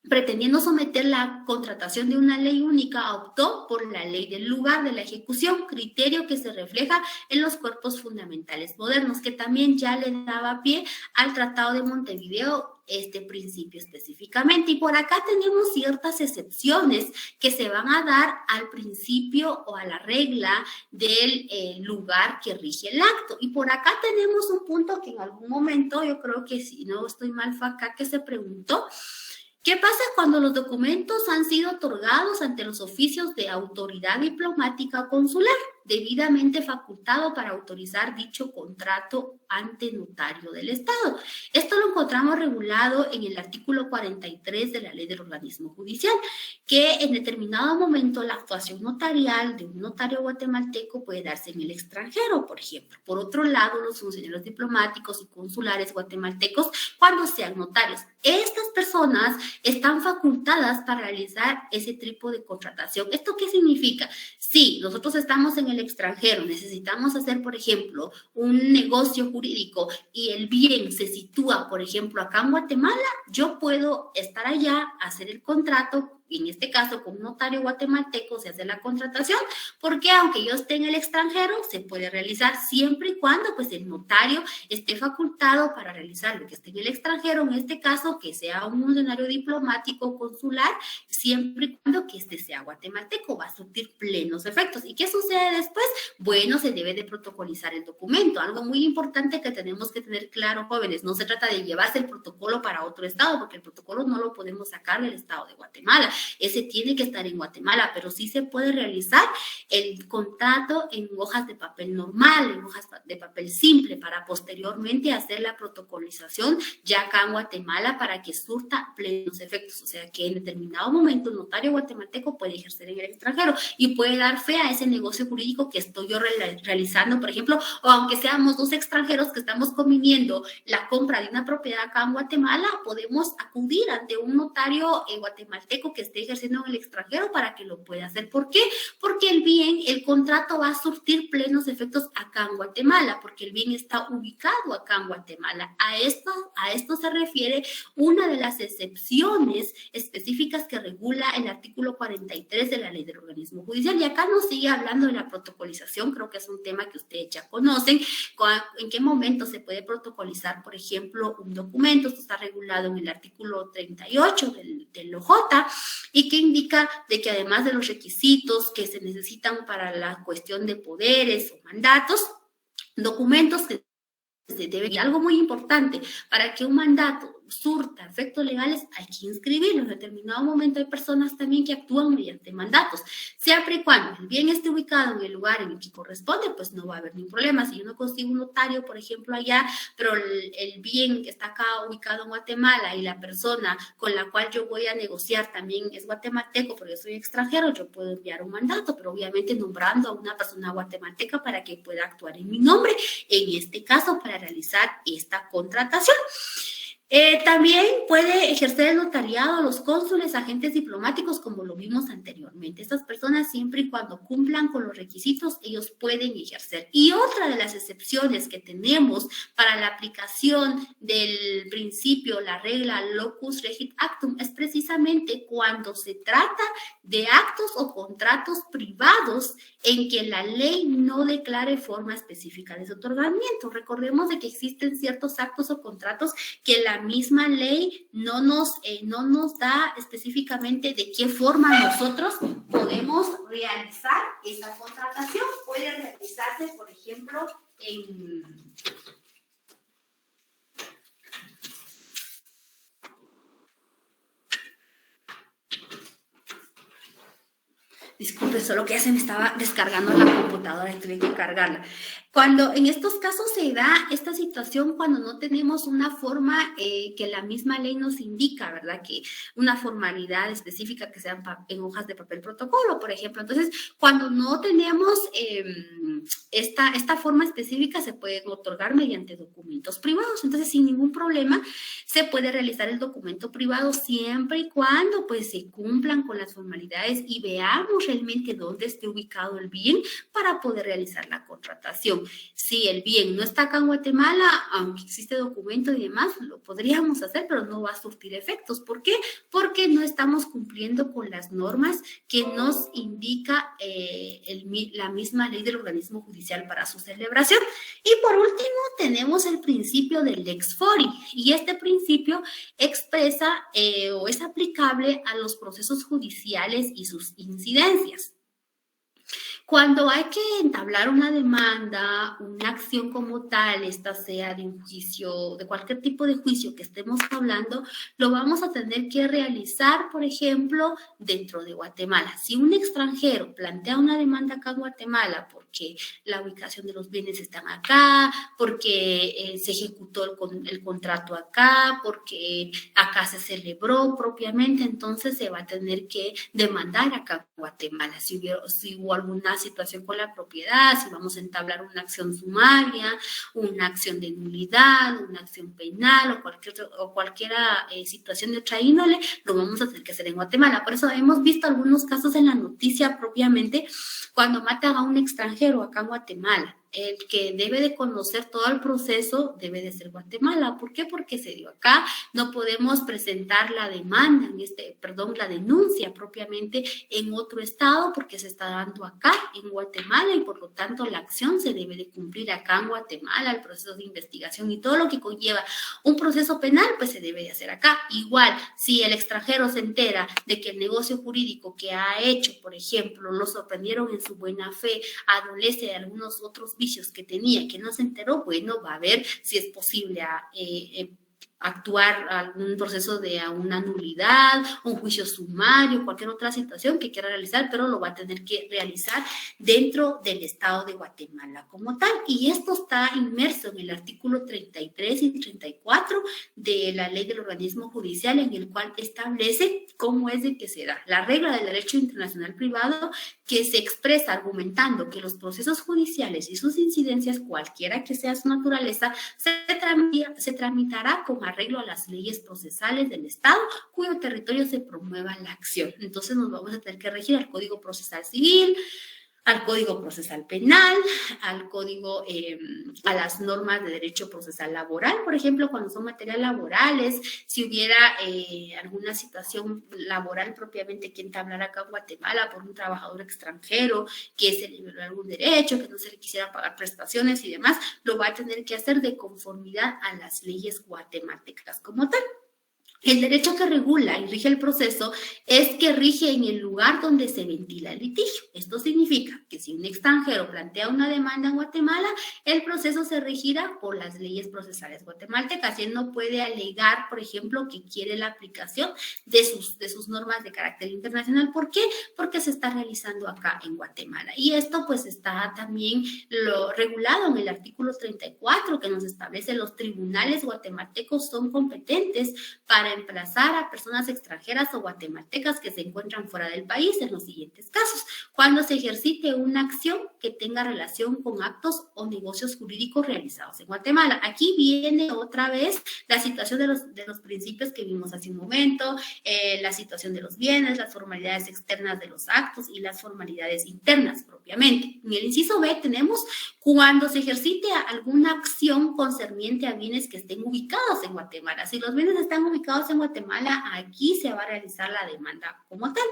pretendiendo someter la contratación de una ley única, optó por la ley del lugar de la ejecución, criterio que se refleja en los cuerpos fundamentales modernos, que también ya le daba pie al Tratado de Montevideo este principio específicamente. Y por acá tenemos ciertas excepciones que se van a dar al principio o a la regla del lugar que rige el acto. Y por acá tenemos un punto que en algún momento, yo creo que si no estoy mal fue acá que se preguntó, ¿qué pasa cuando los documentos han sido otorgados ante los oficios de autoridad diplomática o consular, debidamente facultado para autorizar dicho contrato ante notario del Estado? Esto lo encontramos regulado en el artículo 43 de la Ley del Organismo Judicial, que en determinado momento la actuación notarial de un notario guatemalteco puede darse en el extranjero, por ejemplo. Por otro lado, los funcionarios diplomáticos y consulares guatemaltecos, cuando sean notarios, estas personas están facultadas para realizar ese tipo de contratación. ¿Esto qué significa? Si nosotros estamos en el extranjero, necesitamos hacer, por ejemplo, un negocio jurídico y el bien se sitúa, por ejemplo, acá en Guatemala, yo puedo estar allá, hacer el contrato, en este caso con un notario guatemalteco se hace la contratación, porque aunque yo esté en el extranjero, se puede realizar siempre y cuando pues el notario esté facultado para realizar lo que esté en el extranjero, en este caso que sea un funcionario diplomático consular, siempre y cuando que este sea guatemalteco, va a surtir plenos efectos. ¿Y qué sucede después? Bueno, se debe de protocolizar el documento. Algo muy importante que tenemos que tener claro, jóvenes, no se trata de llevarse el protocolo para otro estado, porque el protocolo no lo podemos sacar del estado de Guatemala. Ese tiene que estar en Guatemala, pero sí se puede realizar el contrato en hojas de papel normal, en hojas de papel simple, para posteriormente hacer la protocolización ya acá en Guatemala para que surta plenos efectos. O sea que en determinado momento el notario guatemalteco puede ejercer en el extranjero y puede dar fe a ese negocio jurídico que estoy yo realizando, por ejemplo, o aunque seamos dos extranjeros que estamos conviniendo la compra de una propiedad acá en Guatemala, podemos acudir ante un notario guatemalteco que esté ejerciendo en el extranjero para que lo pueda hacer. ¿Por qué? Porque el contrato va a surtir plenos efectos acá en Guatemala, porque el bien está ubicado acá en Guatemala. A esto se refiere una de las excepciones específicas que regula el artículo 43 de la Ley del Organismo Judicial. Y acá nos sigue hablando de la protocolización, creo que es un tema que ustedes ya conocen. ¿En qué momento se puede protocolizar, por ejemplo, un documento? Esto está regulado en el artículo 38 del OJ, y que indica de que además de los requisitos que se necesitan para la cuestión de poderes o mandatos, documentos que se deben, y algo muy importante, para que un mandato surta efectos legales hay que inscribirlo. En determinado momento hay personas también que actúan mediante mandatos, siempre y cuando el bien esté ubicado en el lugar en el que corresponde, pues no va a haber ningún problema. Si yo no consigo un notario, por ejemplo, allá, pero el bien que está acá ubicado en Guatemala y la persona con la cual yo voy a negociar también es guatemalteco, porque yo soy extranjero, yo puedo enviar un mandato, pero obviamente nombrando a una persona guatemalteca para que pueda actuar en mi nombre, en este caso para realizar esta contratación. También puede ejercer el notariado los cónsules, agentes diplomáticos, como lo vimos anteriormente. Estas personas, siempre y cuando cumplan con los requisitos, ellos pueden ejercer. Y otra de las excepciones que tenemos para la aplicación del principio, la regla locus regit actum, es precisamente cuando se trata de actos o contratos privados en que la ley no declare forma específica de su otorgamiento. Recordemos de que existen ciertos actos o contratos que la misma ley no nos da específicamente de qué forma nosotros podemos realizar esa contratación. Puede realizarse, por ejemplo, en... Disculpe, solo que ya se me estaba descargando la computadora y tuve que cargarla. Cuando en estos casos se da esta situación, cuando no tenemos una forma que la misma ley nos indica, ¿verdad? Que una formalidad específica que sean en hojas de papel protocolo, por ejemplo. Entonces, cuando no tenemos esta forma específica, se puede otorgar mediante documentos privados. Entonces, sin ningún problema, se puede realizar el documento privado siempre y cuando pues se cumplan con las formalidades y veamos realmente dónde esté ubicado el bien para poder realizar la contratación. Si el bien no está acá en Guatemala, aunque existe documento y demás, lo podríamos hacer, pero no va a surtir efectos. ¿Por qué? Porque no estamos cumpliendo con las normas que nos indica la misma ley del organismo judicial para su celebración. Y por último, tenemos el principio del lex fori, y este principio expresa o es aplicable a los procesos judiciales y sus incidencias. Cuando hay que entablar una demanda, una acción como tal, esta sea de un juicio, de cualquier tipo de juicio que estemos hablando, lo vamos a tener que realizar, por ejemplo, dentro de Guatemala. Si un extranjero plantea una demanda acá en Guatemala porque la ubicación de los bienes están acá, porque se ejecutó el contrato acá, porque acá se celebró propiamente, entonces se va a tener que demandar acá en Guatemala. Si hubo alguna situación con la propiedad, si vamos a entablar una acción sumaria, una acción de nulidad, una acción penal o cualquier situación de otra índole, lo vamos a tener que hacer en Guatemala. Por eso hemos visto algunos casos en la noticia propiamente cuando matan a un extranjero acá en Guatemala. El que debe de conocer todo el proceso debe de ser Guatemala. ¿Por qué? Porque se dio acá. No podemos presentar la demanda, la denuncia propiamente en otro estado porque se está dando acá en Guatemala y por lo tanto la acción se debe de cumplir acá en Guatemala, el proceso de investigación y todo lo que conlleva un proceso penal, pues se debe de hacer acá. Igual, si el extranjero se entera de que el negocio jurídico que ha hecho, por ejemplo, lo sorprendieron en su buena fe, adolece de algunos otros vicios que tenía, que no se enteró, bueno, va a ver si es posible actuar algún proceso de una nulidad, un juicio sumario, cualquier otra situación que quiera realizar, pero lo va a tener que realizar dentro del estado de Guatemala como tal. Y esto está inmerso en el artículo 33 y 34 de la ley del organismo judicial, en el cual establece cómo es de que se da la regla del derecho internacional privado, que se expresa argumentando que los procesos judiciales y sus incidencias, cualquiera que sea su naturaleza, se tramitará con arreglo a las leyes procesales del Estado cuyo territorio se promueva la acción. Entonces nos vamos a tener que regir al Código Procesal Civil, al Código Procesal Penal, al Código, a las normas de derecho procesal laboral, por ejemplo, cuando son materias laborales, si hubiera alguna situación laboral propiamente que entablar acá en Guatemala por un trabajador extranjero que se liberó algún derecho, que no se le quisiera pagar prestaciones y demás, lo va a tener que hacer de conformidad a las leyes guatemaltecas como tal. El derecho que regula y rige el proceso es que rige en el lugar donde se ventila el litigio. Esto significa que si un extranjero plantea una demanda en Guatemala, el proceso se regirá por las leyes procesales guatemaltecas. Y él no puede alegar, por ejemplo, que quiere la aplicación de sus normas de carácter internacional. ¿Por qué? Porque se está realizando acá en Guatemala. Y esto pues está también regulado en el artículo 34, que nos establece los tribunales guatemaltecos son competentes para para emplazar a personas extranjeras o guatemaltecas que se encuentran fuera del país en los siguientes casos: cuando se ejercite una acción que tenga relación con actos o negocios jurídicos realizados en Guatemala. Aquí viene otra vez la situación de los principios que vimos hace un momento, la situación de los bienes, las formalidades externas de los actos y las formalidades internas propiamente. En el inciso B tenemos cuando se ejercite alguna acción concerniente a bienes que estén ubicados en Guatemala. Si los bienes están ubicados en Guatemala, aquí se va a realizar la demanda como tal.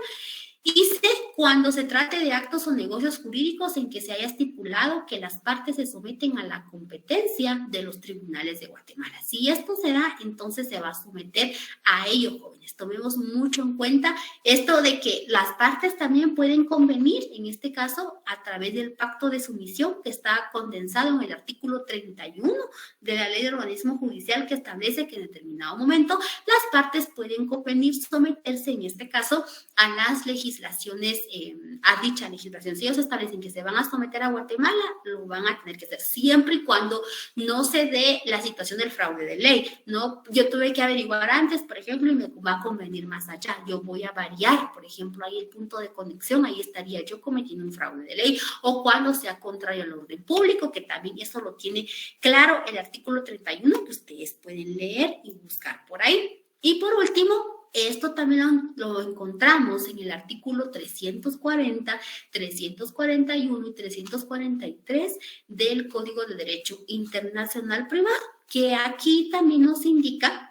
Y C, cuando se trate de actos o negocios jurídicos en que se haya estipulado que las partes se someten a la competencia de los tribunales de Guatemala. Si esto se da, entonces se va a someter a ello, jóvenes. Tomemos mucho en cuenta esto de que las partes también pueden convenir, en este caso, a través del pacto de sumisión que está condensado en el artículo 31 de la Ley de Organismo Judicial, que establece que en determinado momento las partes pueden convenir someterse, en este caso, a las legislaciones, a dicha legislación. Si ellos establecen que se van a someter a Guatemala, lo van a tener que hacer siempre y cuando no se dé la situación del fraude de ley. No, yo tuve que averiguar antes, por ejemplo, y me va a convenir más allá. Yo voy a variar, por ejemplo, ahí el punto de conexión, ahí estaría yo cometiendo un fraude de ley, o cuando sea contrario al orden público, que también eso lo tiene claro el artículo 31, que ustedes pueden leer y buscar por ahí. Y por último, esto también lo encontramos en el artículo 340, 341 y 343 del Código de Derecho Internacional Privado, que aquí también nos indica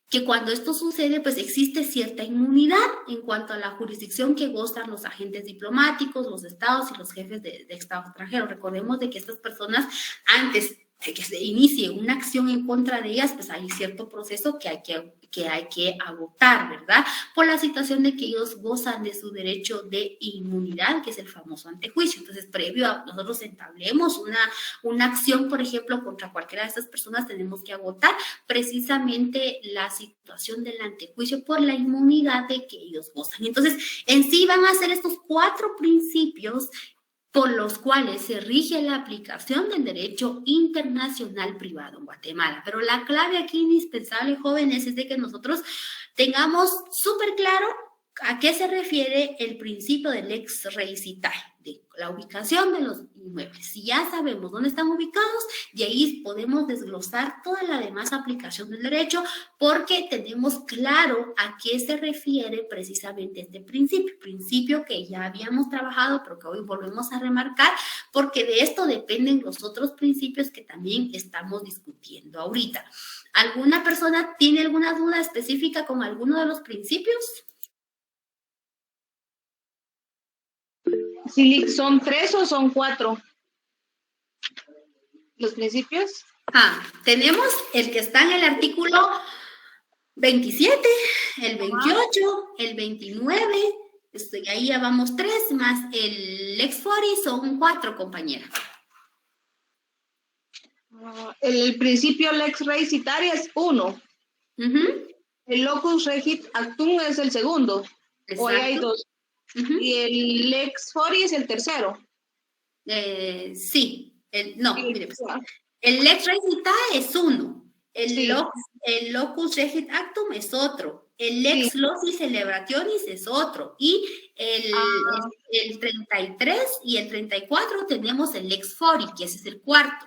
que cuando esto sucede, pues existe cierta inmunidad en cuanto a la jurisdicción que gozan los agentes diplomáticos, los estados y los jefes de Estado extranjero. Recordemos de que estas personas, antes de que se inicie una acción en contra de ellas, pues hay cierto proceso que hay que agotar, ¿verdad? Por la situación de que ellos gozan de su derecho de inmunidad, que es el famoso antejuicio. Entonces, previo a nosotros entablemos una acción, por ejemplo, contra cualquiera de estas personas, tenemos que agotar precisamente la situación del antejuicio por la inmunidad de que ellos gozan. Entonces, en sí van a ser estos 4 principios por los cuales se rige la aplicación del derecho internacional privado en Guatemala. Pero la clave aquí indispensable, jóvenes, es de que nosotros tengamos súper claro a qué se refiere el principio del lex rei citae, de la ubicación de los inmuebles. Si ya sabemos dónde están ubicados, de ahí podemos desglosar toda la demás aplicación del derecho, porque tenemos claro a qué se refiere precisamente este principio que ya habíamos trabajado, pero que hoy volvemos a remarcar, porque de esto dependen los otros principios que también estamos discutiendo ahorita. ¿Alguna persona tiene alguna duda específica con alguno de los principios? Sí, ¿son 3 o son 4 los principios? Tenemos el que está en el artículo 27, el 28, el 29, ahí ya vamos 3, más el lex fori son 4, compañera. El principio lex rei citae es 1. El locus regit actum es el segundo. Exacto. O hay 2. Y el lex fori es el tercero. Sí. Mire, pues, Sí. el lex rei citae es 1. Sí. El locus regit actum es otro. El lex loci celebrationis es otro. Y el 33 y el 34 tenemos el lex fori, que ese es el cuarto.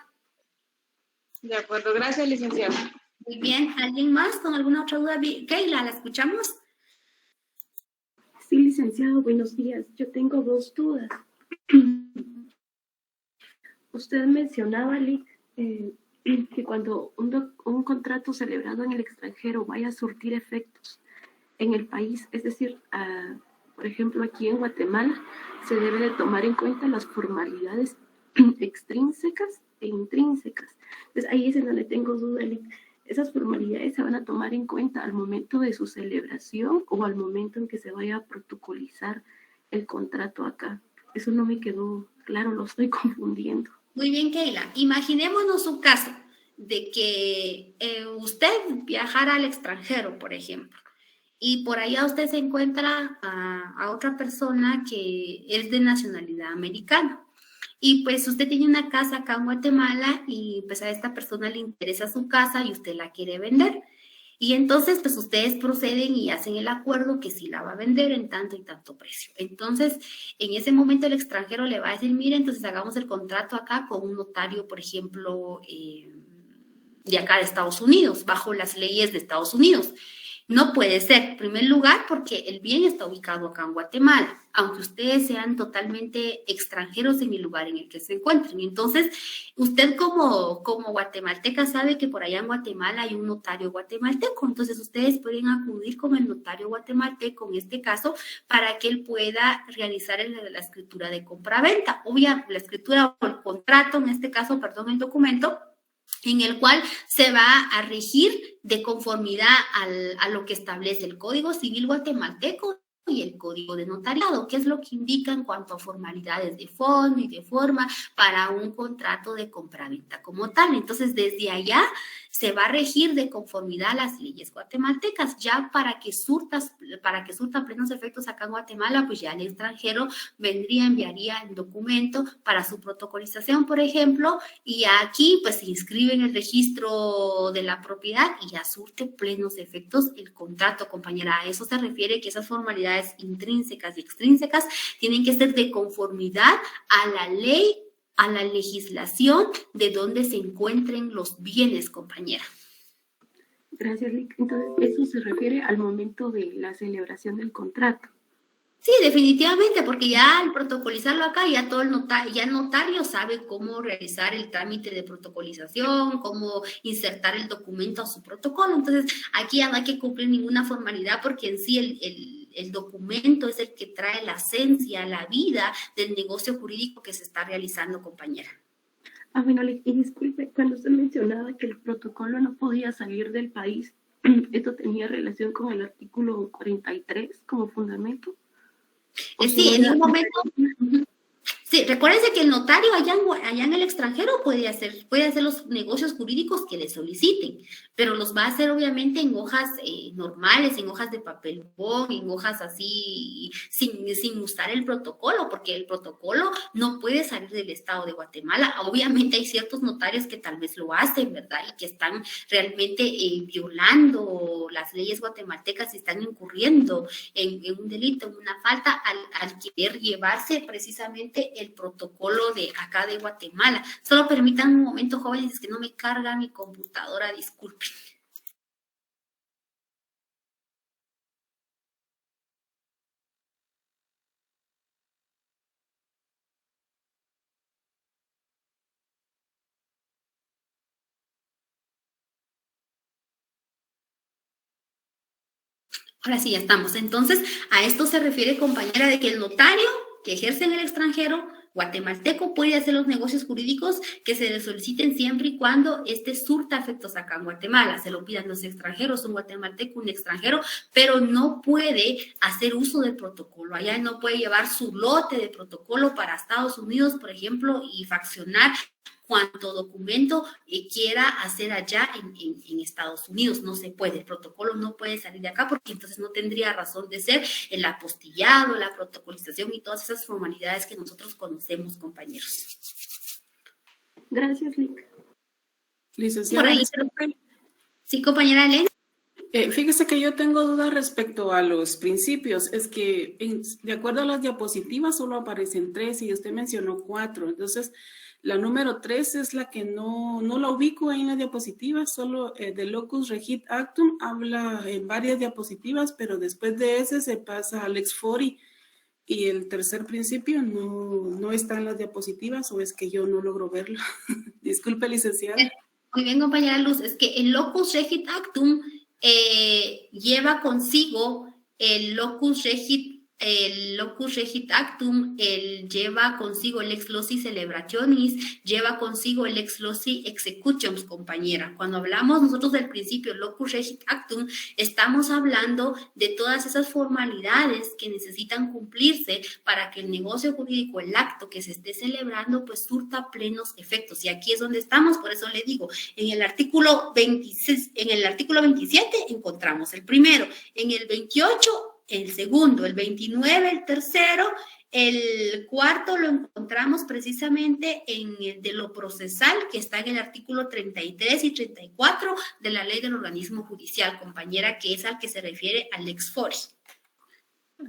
De acuerdo, gracias, licenciado. Muy bien, ¿alguien más con alguna otra duda? Keila, ¿la escuchamos? Sí, licenciado, buenos días. Yo tengo 2 dudas. Usted mencionaba, Lic, que cuando un contrato celebrado en el extranjero vaya a surtir efectos en el país, es decir, por ejemplo, aquí en Guatemala, se debe de tomar en cuenta las formalidades extrínsecas e intrínsecas. Entonces, ahí es en donde tengo duda, Lic. ¿Esas formalidades se van a tomar en cuenta al momento de su celebración o al momento en que se vaya a protocolizar el contrato acá? Eso no me quedó claro, lo estoy confundiendo. Muy bien, Keila. Imaginémonos un caso de que usted viajara al extranjero, por ejemplo, y por allá usted se encuentra a otra persona que es de nacionalidad americana. Y pues usted tiene una casa acá en Guatemala y pues a esta persona le interesa su casa y usted la quiere vender. Y entonces, pues ustedes proceden y hacen el acuerdo que sí la va a vender en tanto y tanto precio. Entonces, en ese momento el extranjero le va a decir, mire, entonces hagamos el contrato acá con un notario, por ejemplo, de acá de Estados Unidos, bajo las leyes de Estados Unidos. No puede ser, en primer lugar, porque el bien está ubicado acá en Guatemala, aunque ustedes sean totalmente extranjeros en el lugar en el que se encuentren. Entonces, usted como guatemalteca sabe que por allá en Guatemala hay un notario guatemalteco, entonces ustedes pueden acudir con el notario guatemalteco, en este caso, para que él pueda realizar la escritura de compraventa, obviamente la escritura o el contrato, en este caso, perdón, el documento, en el cual se va a regir de conformidad a lo que establece el Código Civil guatemalteco y el Código de Notariado, que es lo que indica en cuanto a formalidades de fondo y de forma para un contrato de compraventa como tal. Entonces, desde allá se va a regir de conformidad a las leyes guatemaltecas. Ya para que surta plenos efectos acá en Guatemala, pues ya el extranjero enviaría el documento para su protocolización, por ejemplo, y aquí pues se inscribe en el registro de la propiedad y ya surte plenos efectos el contrato, compañera. A eso se refiere que esas formalidades intrínsecas y extrínsecas tienen que ser de conformidad a la ley, a la legislación de donde se encuentren los bienes, compañera. Gracias, Lic. Entonces, eso se refiere al momento de la celebración del contrato. Sí, definitivamente, porque ya al protocolizarlo acá, ya todo el notario sabe cómo realizar el trámite de protocolización, cómo insertar el documento a su protocolo. Entonces, aquí ya no hay que cumplir ninguna formalidad porque en sí el documento es el que trae la esencia, la vida del negocio jurídico que se está realizando, compañera. Bueno, y disculpe, cuando usted mencionaba que el protocolo no podía salir del país, ¿esto tenía relación con el artículo 43 como fundamento? Sí, en un momento... Sí, recuérdense que el notario allá en el extranjero puede hacer los negocios jurídicos que le soliciten, pero los va a hacer obviamente en hojas normales, en hojas de papel bond, en hojas así, sin usar el protocolo, porque el protocolo no puede salir del Estado de Guatemala. Obviamente hay ciertos notarios que tal vez lo hacen, ¿verdad? Y que están realmente violando las leyes guatemaltecas y están incurriendo en un delito, en una falta, al querer llevarse precisamente el protocolo de acá de Guatemala. Solo permitan un momento, jóvenes, es que no me carga mi computadora, disculpen. Ahora sí, ya estamos. Entonces, a esto se refiere, compañera, de que el notario que ejerce en el extranjero guatemalteco puede hacer los negocios jurídicos que se le soliciten siempre y cuando surta efectos acá en Guatemala. Se lo pidan los extranjeros, un guatemalteco, un extranjero, pero no puede hacer uso del protocolo. Allá no puede llevar su lote de protocolo para Estados Unidos, por ejemplo, y faccionar cuanto documento quiera hacer allá en Estados Unidos. No se puede, el protocolo no puede salir de acá porque entonces no tendría razón de ser el apostillado, la protocolización y todas esas formalidades que nosotros conocemos, compañeros. Gracias, Lic. Licenciada. Sí, compañera Elena. Fíjese que yo tengo dudas respecto a los principios. Es que de acuerdo a las diapositivas solo aparecen 3 y usted mencionó 4. Entonces, la número 3 es la que no la ubico ahí en la diapositiva, solo de locus regit actum habla en varias diapositivas, pero después de ese se pasa al lex fori y el tercer principio no está en las diapositivas, o es que yo no logro verlo. Disculpe, licenciada. Muy bien, compañera Luz, es que el locus regit actum lleva consigo el locus regit actum, lleva consigo el ex loci celebrationis, lleva consigo el ex loci executionis, compañera. Cuando hablamos nosotros del principio locus regit actum, estamos hablando de todas esas formalidades que necesitan cumplirse para que el negocio jurídico, el acto que se esté celebrando, pues surta plenos efectos. Y aquí es donde estamos, por eso le digo, en el artículo 26, en el artículo 27 encontramos el primero, en el 28 el segundo, el 29 el tercero, El cuarto lo encontramos precisamente en el de lo procesal, que está en el artículo 33 y 34 de la ley del organismo judicial, compañera, que es al que se refiere al Lex Fori.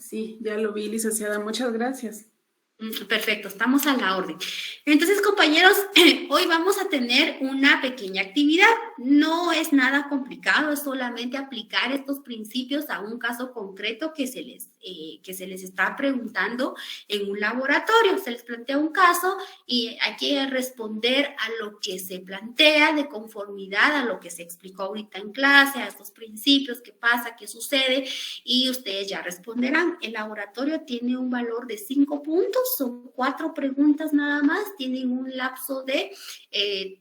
Sí, ya lo vi, licenciada. Muchas gracias. Perfecto, estamos a la orden. Entonces, compañeros, hoy vamos a tener una pequeña actividad. No es nada complicado, es solamente aplicar estos principios a un caso concreto que se les está preguntando en un laboratorio. Se les plantea un caso y hay que responder a lo que se plantea de conformidad a lo que se explicó ahorita en clase, a estos principios, qué pasa, qué sucede, y ustedes ya responderán. El laboratorio tiene un valor de 5 puntos. Son 4 preguntas nada más, tienen un lapso de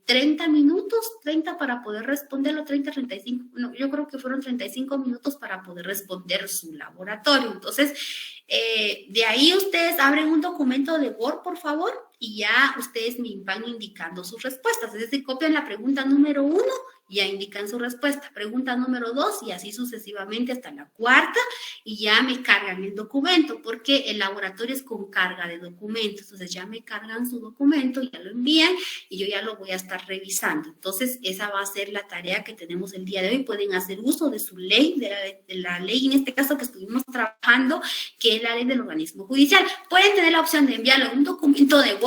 30 minutos, 30 para poder responderlo, 30, 35, no, yo creo que fueron 35 minutos para poder responder su laboratorio. Entonces, de ahí ustedes abren un documento de Word, por favor, y ya ustedes me van indicando sus respuestas. Es decir, copian la pregunta número 1, ya indican su respuesta, pregunta número 2 y así sucesivamente hasta la 4, y ya me cargan el documento, porque el laboratorio es con carga de documentos. Entonces ya me cargan su documento, ya lo envían y yo ya lo voy a estar revisando. Entonces esa va a ser la tarea que tenemos el día de hoy. Pueden hacer uso de su ley, de la ley en este caso que estuvimos trabajando, que es la ley del organismo judicial. Pueden tener la opción de enviarlo en un documento de Word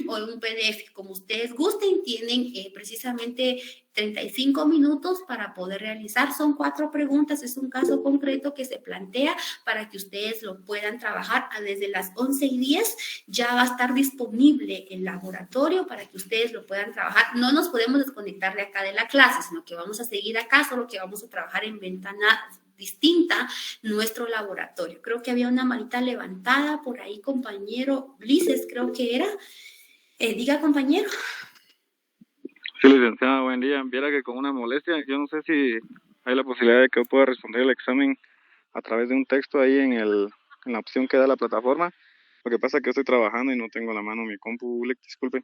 o en un PDF, como ustedes gusten. Tienen precisamente 35 minutos para poder realizar. Son 4 preguntas, es un caso concreto que se plantea para que ustedes lo puedan trabajar. Desde las 11:10 ya va a estar disponible el laboratorio para que ustedes lo puedan trabajar. No nos podemos desconectar de acá de la clase, sino que vamos a seguir acá, solo que vamos a trabajar en ventana distinta nuestro laboratorio. Creo que había una manita levantada por ahí, compañero Ulises, creo que era. Diga, compañero. Sí, licenciada, buen día. Viera que con una molestia, yo no sé si hay la posibilidad de que yo pueda responder el examen a través de un texto ahí en la opción que da la plataforma. Lo que pasa es que estoy trabajando y no tengo a la mano mi compu, disculpe.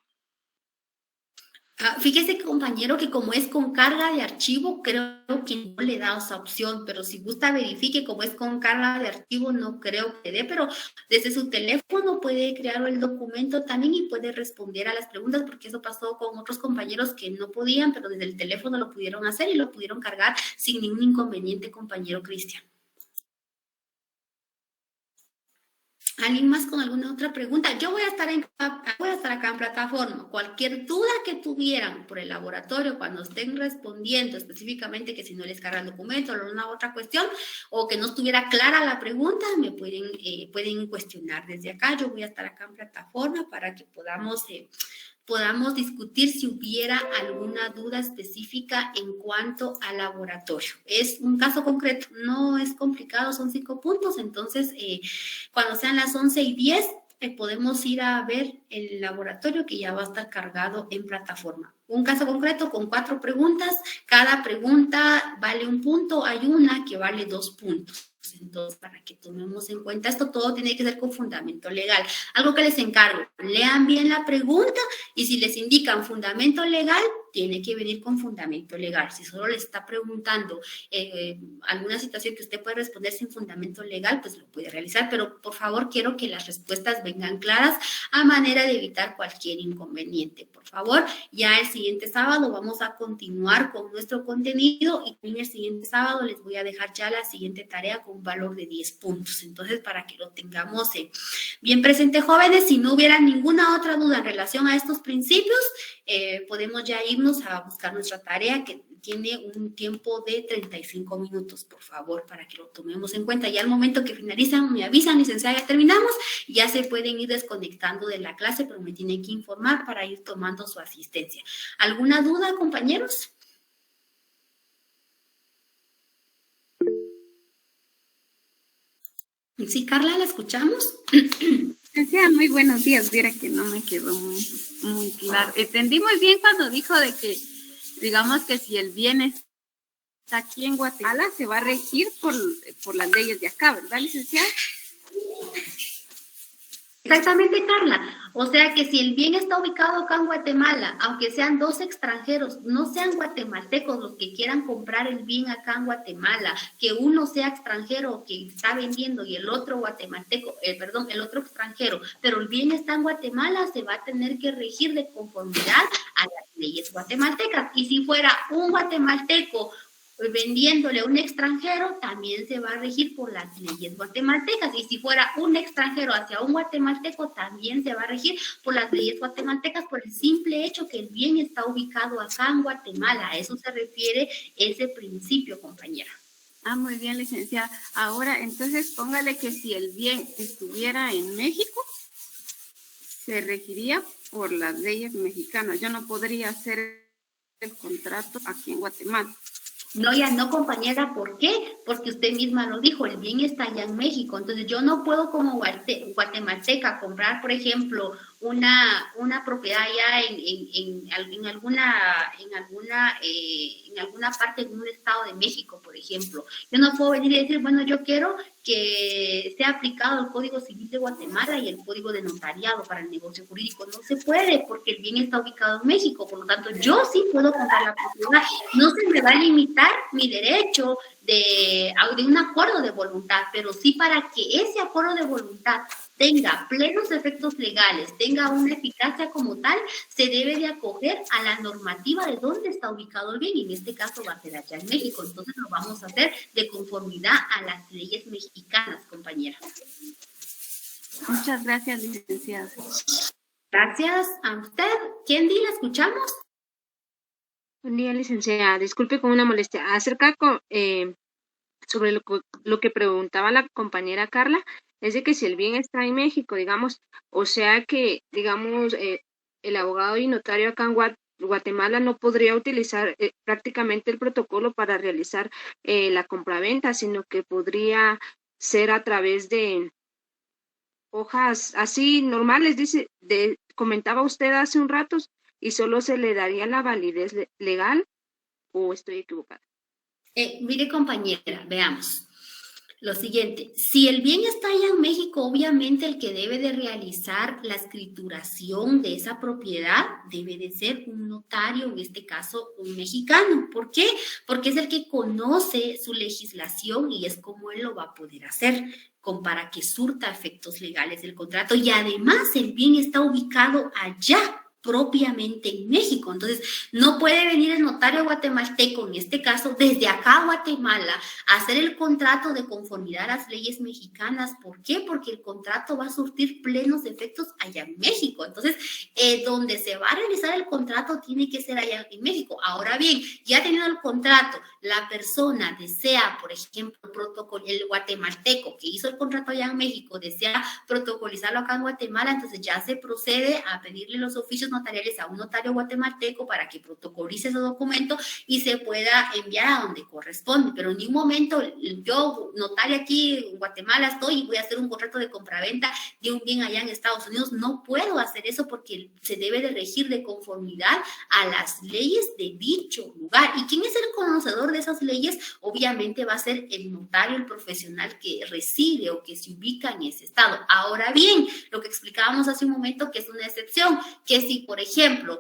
Fíjese, compañero, que como es con carga de archivo, creo que no le da esa opción, pero si gusta verifique, como es con carga de archivo, no creo que dé, pero desde su teléfono puede crear el documento también y puede responder a las preguntas, porque eso pasó con otros compañeros que no podían, pero desde el teléfono lo pudieron hacer y lo pudieron cargar sin ningún inconveniente, compañero Cristian. ¿Alguien más con alguna otra pregunta? Yo voy a estar acá en plataforma. Cualquier duda que tuvieran por el laboratorio cuando estén respondiendo, específicamente que si no les carga el documento o una otra cuestión, o que no estuviera clara la pregunta, me pueden cuestionar desde acá. Yo voy a estar acá en plataforma para que podamos discutir si hubiera alguna duda específica en cuanto al laboratorio. Es un caso concreto, no es complicado, son 5 puntos, entonces cuando sean las 11:10 podemos ir a ver el laboratorio que ya va a estar cargado en plataforma. Un caso concreto con 4 preguntas, cada pregunta vale 1 punto, hay una que vale 2 puntos. Entonces, para que tomemos en cuenta esto, todo tiene que ser con fundamento legal. Algo que les encargo, lean bien la pregunta y si les indican fundamento legal, tiene que venir con fundamento legal. Si solo les está preguntando alguna situación que usted puede responder sin fundamento legal, pues lo puede realizar, pero por favor quiero que las respuestas vengan claras a manera de evitar cualquier inconveniente. Por favor, ya el siguiente sábado vamos a continuar con nuestro contenido y el siguiente sábado les voy a dejar ya la siguiente tarea con un valor de 10 puntos. Entonces, para que lo tengamos bien presente, jóvenes, si no hubiera ninguna otra duda en relación a estos principios, podemos ya irnos a buscar nuestra tarea que tiene un tiempo de 35 minutos, por favor, para que lo tomemos en cuenta. Ya al momento que finalizan, me avisan, licenciada, ya terminamos, ya se pueden ir desconectando de la clase, pero me tienen que informar para ir tomando su asistencia. ¿Alguna duda, compañeros? Sí, Carla, ¿la escuchamos? Decía, muy buenos días, viera que no me quedó muy claro. Entendí muy bien cuando dijo de que, digamos que si el bien está aquí en Guatemala, se va a regir por las leyes de acá, ¿verdad, licenciada? Exactamente, Carla. O sea que si el bien está ubicado acá en Guatemala, aunque sean 2 extranjeros, no sean guatemaltecos los que quieran comprar el bien acá en Guatemala, que uno sea extranjero que está vendiendo y el otro guatemalteco, el otro extranjero, pero el bien está en Guatemala, se va a tener que regir de conformidad a las leyes guatemaltecas. Y si fuera un guatemalteco vendiéndole a un extranjero, también se va a regir por las leyes guatemaltecas. Y si fuera un extranjero hacia un guatemalteco, también se va a regir por las leyes guatemaltecas por el simple hecho que el bien está ubicado acá en Guatemala. A eso se refiere ese principio, compañera. Muy bien, licenciada. Ahora, entonces, póngale que si el bien estuviera en México, se regiría por las leyes mexicanas. Yo no podría hacer el contrato aquí en Guatemala. No, ya no, compañera, ¿por qué? Porque usted misma lo dijo, el bien está allá en México, entonces yo no puedo como guatemalteca comprar, por ejemplo, una propiedad ya en alguna parte de un estado de México, por ejemplo. Yo no puedo venir y decir, bueno, yo quiero que sea aplicado el Código Civil de Guatemala y el Código de Notariado para el negocio jurídico. No se puede porque el bien está ubicado en México, por lo tanto yo sí puedo comprar la propiedad. No se me va a limitar mi derecho de un acuerdo de voluntad, pero sí para que ese acuerdo de voluntad tenga plenos efectos legales, tenga una eficacia como tal, se debe de acoger a la normativa de dónde está ubicado el bien, y en este caso va a ser allá en México, entonces lo vamos a hacer de conformidad a las leyes mexicanas, compañera. Muchas gracias, licenciada. Gracias a usted. Kendi, ¿la escuchamos? Buen día, licenciada. Disculpe con una molestia. Acerca sobre lo que preguntaba la compañera Carla, es de que si el bien está en México, digamos, o sea que, digamos, el abogado y notario acá en Guatemala no podría utilizar prácticamente el protocolo para realizar la compraventa, sino que podría ser a través de hojas así normales, comentaba usted hace un rato, y solo se le daría la validez legal, ¿o estoy equivocada? Mire, compañera, veamos. Lo siguiente, si el bien está allá en México, obviamente el que debe de realizar la escrituración de esa propiedad debe de ser un notario, en este caso un mexicano. ¿Por qué? Porque es el que conoce su legislación y es como él lo va a poder hacer para que surta efectos legales del contrato, y además el bien está ubicado allá propiamente en México. Entonces, no puede venir el notario guatemalteco, en este caso, desde acá a Guatemala, a hacer el contrato de conformidad a las leyes mexicanas. ¿Por qué? Porque el contrato va a surtir plenos efectos allá en México. Entonces, donde se va a realizar el contrato tiene que ser allá en México. Ahora bien, ya teniendo el contrato, la persona desea, por ejemplo, el guatemalteco que hizo el contrato allá en México, desea protocolizarlo acá en Guatemala, entonces ya se procede a pedirle los oficios notariales a un notario guatemalteco para que protocolice ese documento y se pueda enviar a donde corresponde. Pero en ningún momento yo, notaria aquí en Guatemala, estoy y voy a hacer un contrato de compraventa de un bien allá en Estados Unidos. No puedo hacer eso porque se debe de regir de conformidad a las leyes de dicho lugar. ¿Y quién es el conocedor de esas leyes? Obviamente va a ser el notario, el profesional que reside o que se ubica en ese estado. Ahora bien, lo que explicábamos hace un momento, que es una excepción, que si, por ejemplo,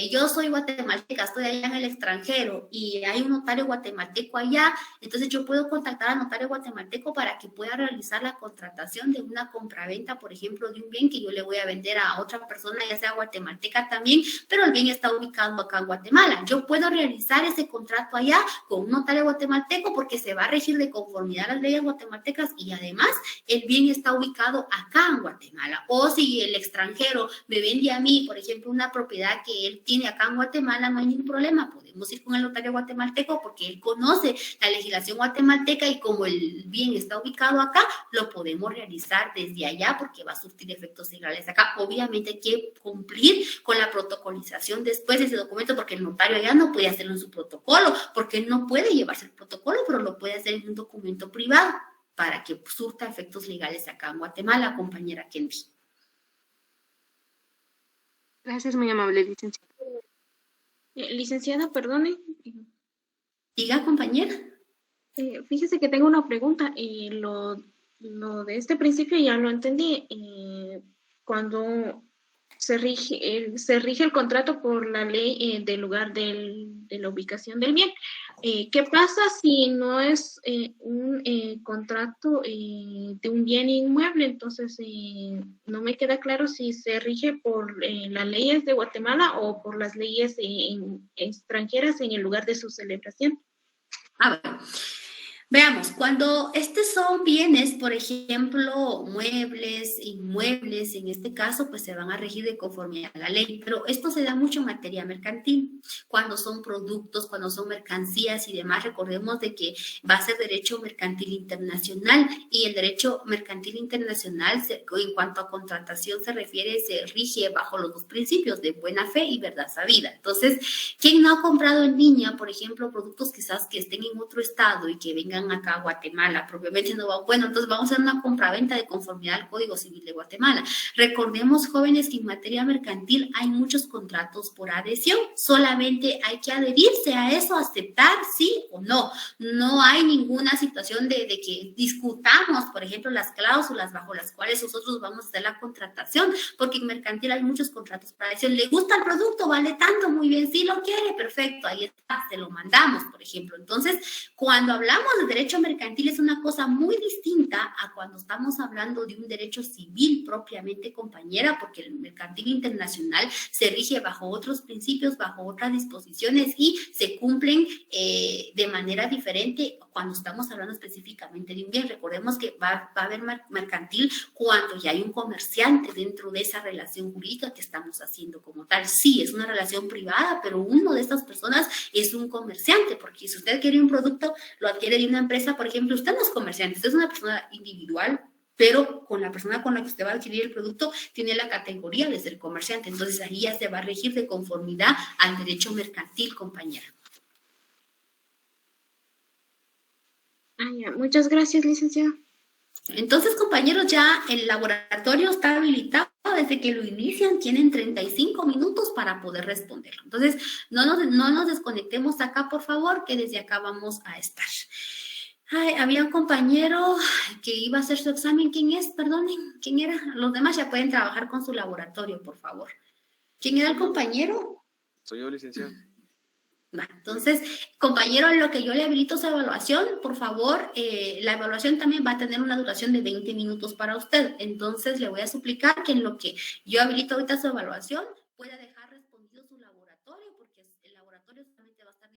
yo soy guatemalteca, estoy allá en el extranjero y hay un notario guatemalteco allá, entonces yo puedo contactar al notario guatemalteco para que pueda realizar la contratación de una compraventa, por ejemplo, de un bien que yo le voy a vender a otra persona, ya sea guatemalteca también, pero el bien está ubicado acá en Guatemala. Yo puedo realizar ese contrato allá con un notario guatemalteco porque se va a regir de conformidad a las leyes guatemaltecas y además el bien está ubicado acá en Guatemala. O si el extranjero me vende a mí, por ejemplo, una propiedad que él tiene acá en Guatemala, no hay ningún problema, podemos ir con el notario guatemalteco porque él conoce la legislación guatemalteca y como el bien está ubicado acá, lo podemos realizar desde allá porque va a surtir efectos legales acá. Obviamente hay que cumplir con la protocolización después de ese documento porque el notario allá no puede hacerlo en su protocolo, porque él no puede llevarse el protocolo, pero lo puede hacer en un documento privado para que surta efectos legales acá en Guatemala, compañera Kendi. Gracias, muy amable, licenciada. Licenciada, perdone. Diga, compañera. Fíjese que tengo una pregunta. Lo de este principio ya lo entendí. cuando se rige el contrato por la ley del lugar de la ubicación del bien. ¿Qué pasa si no es un contrato de un bien inmueble? Entonces, no me queda claro si se rige por las leyes de Guatemala o por las leyes extranjeras en el lugar de su celebración. A ver, veamos, cuando estos son bienes, por ejemplo, muebles, inmuebles, en este caso, pues se van a regir de conformidad a la ley, pero esto se da mucho en materia mercantil, cuando son productos, cuando son mercancías y demás, recordemos de que va a ser derecho mercantil internacional y el derecho mercantil internacional, en cuanto a contratación se refiere, se rige bajo los dos principios de buena fe y verdad sabida. Entonces, ¿quién no ha comprado en línea, por ejemplo, productos quizás que estén en otro estado y que vengan acá a Guatemala? Propiamente no va, bueno, entonces vamos a hacer una compraventa de conformidad al Código Civil de Guatemala. Recordemos, jóvenes, que en materia mercantil hay muchos contratos por adhesión, solamente hay que adherirse a eso, aceptar sí o no. No hay ninguna situación de que discutamos, por ejemplo, las cláusulas bajo las cuales nosotros vamos a hacer la contratación, porque en mercantil hay muchos contratos por adhesión. ¿Le gusta el producto? ¿Vale tanto? Muy bien, sí lo quiere, perfecto, ahí está, se lo mandamos, por ejemplo. Entonces, cuando hablamos de derecho mercantil es una cosa muy distinta a cuando estamos hablando de un derecho civil propiamente, compañera, porque el mercantil internacional se rige bajo otros principios, bajo otras disposiciones y se cumplen de manera diferente cuando estamos hablando específicamente de un bien. Recordemos que va a haber mercantil cuando ya hay un comerciante dentro de esa relación jurídica que estamos haciendo como tal. Sí, es una relación privada, pero uno de estas personas es un comerciante, porque si usted quiere un producto, lo adquiere de una empresa, por ejemplo, usted no es comerciante, usted es una persona individual, pero con la persona con la que usted va a adquirir el producto tiene la categoría de ser comerciante. Entonces ahí ya se va a regir de conformidad al derecho mercantil, compañera. Muchas gracias, licenciada. Entonces, compañeros, ya el laboratorio está habilitado desde que lo inician, tienen 35 minutos para poder responderlo. Entonces, no nos desconectemos acá, por favor, que desde acá vamos a estar. Ay, había un compañero que iba a hacer su examen. ¿Quién es? Perdonen, ¿quién era? Los demás ya pueden trabajar con su laboratorio, por favor. ¿Quién era el compañero? Soy yo, licenciado. Entonces, compañero, en lo que yo le habilito su evaluación, por favor, la evaluación también va a tener una duración de 20 minutos para usted. Entonces, le voy a suplicar que en lo que yo habilito ahorita su evaluación, pueda dejar respondido su laboratorio, porque el laboratorio solamente va a estar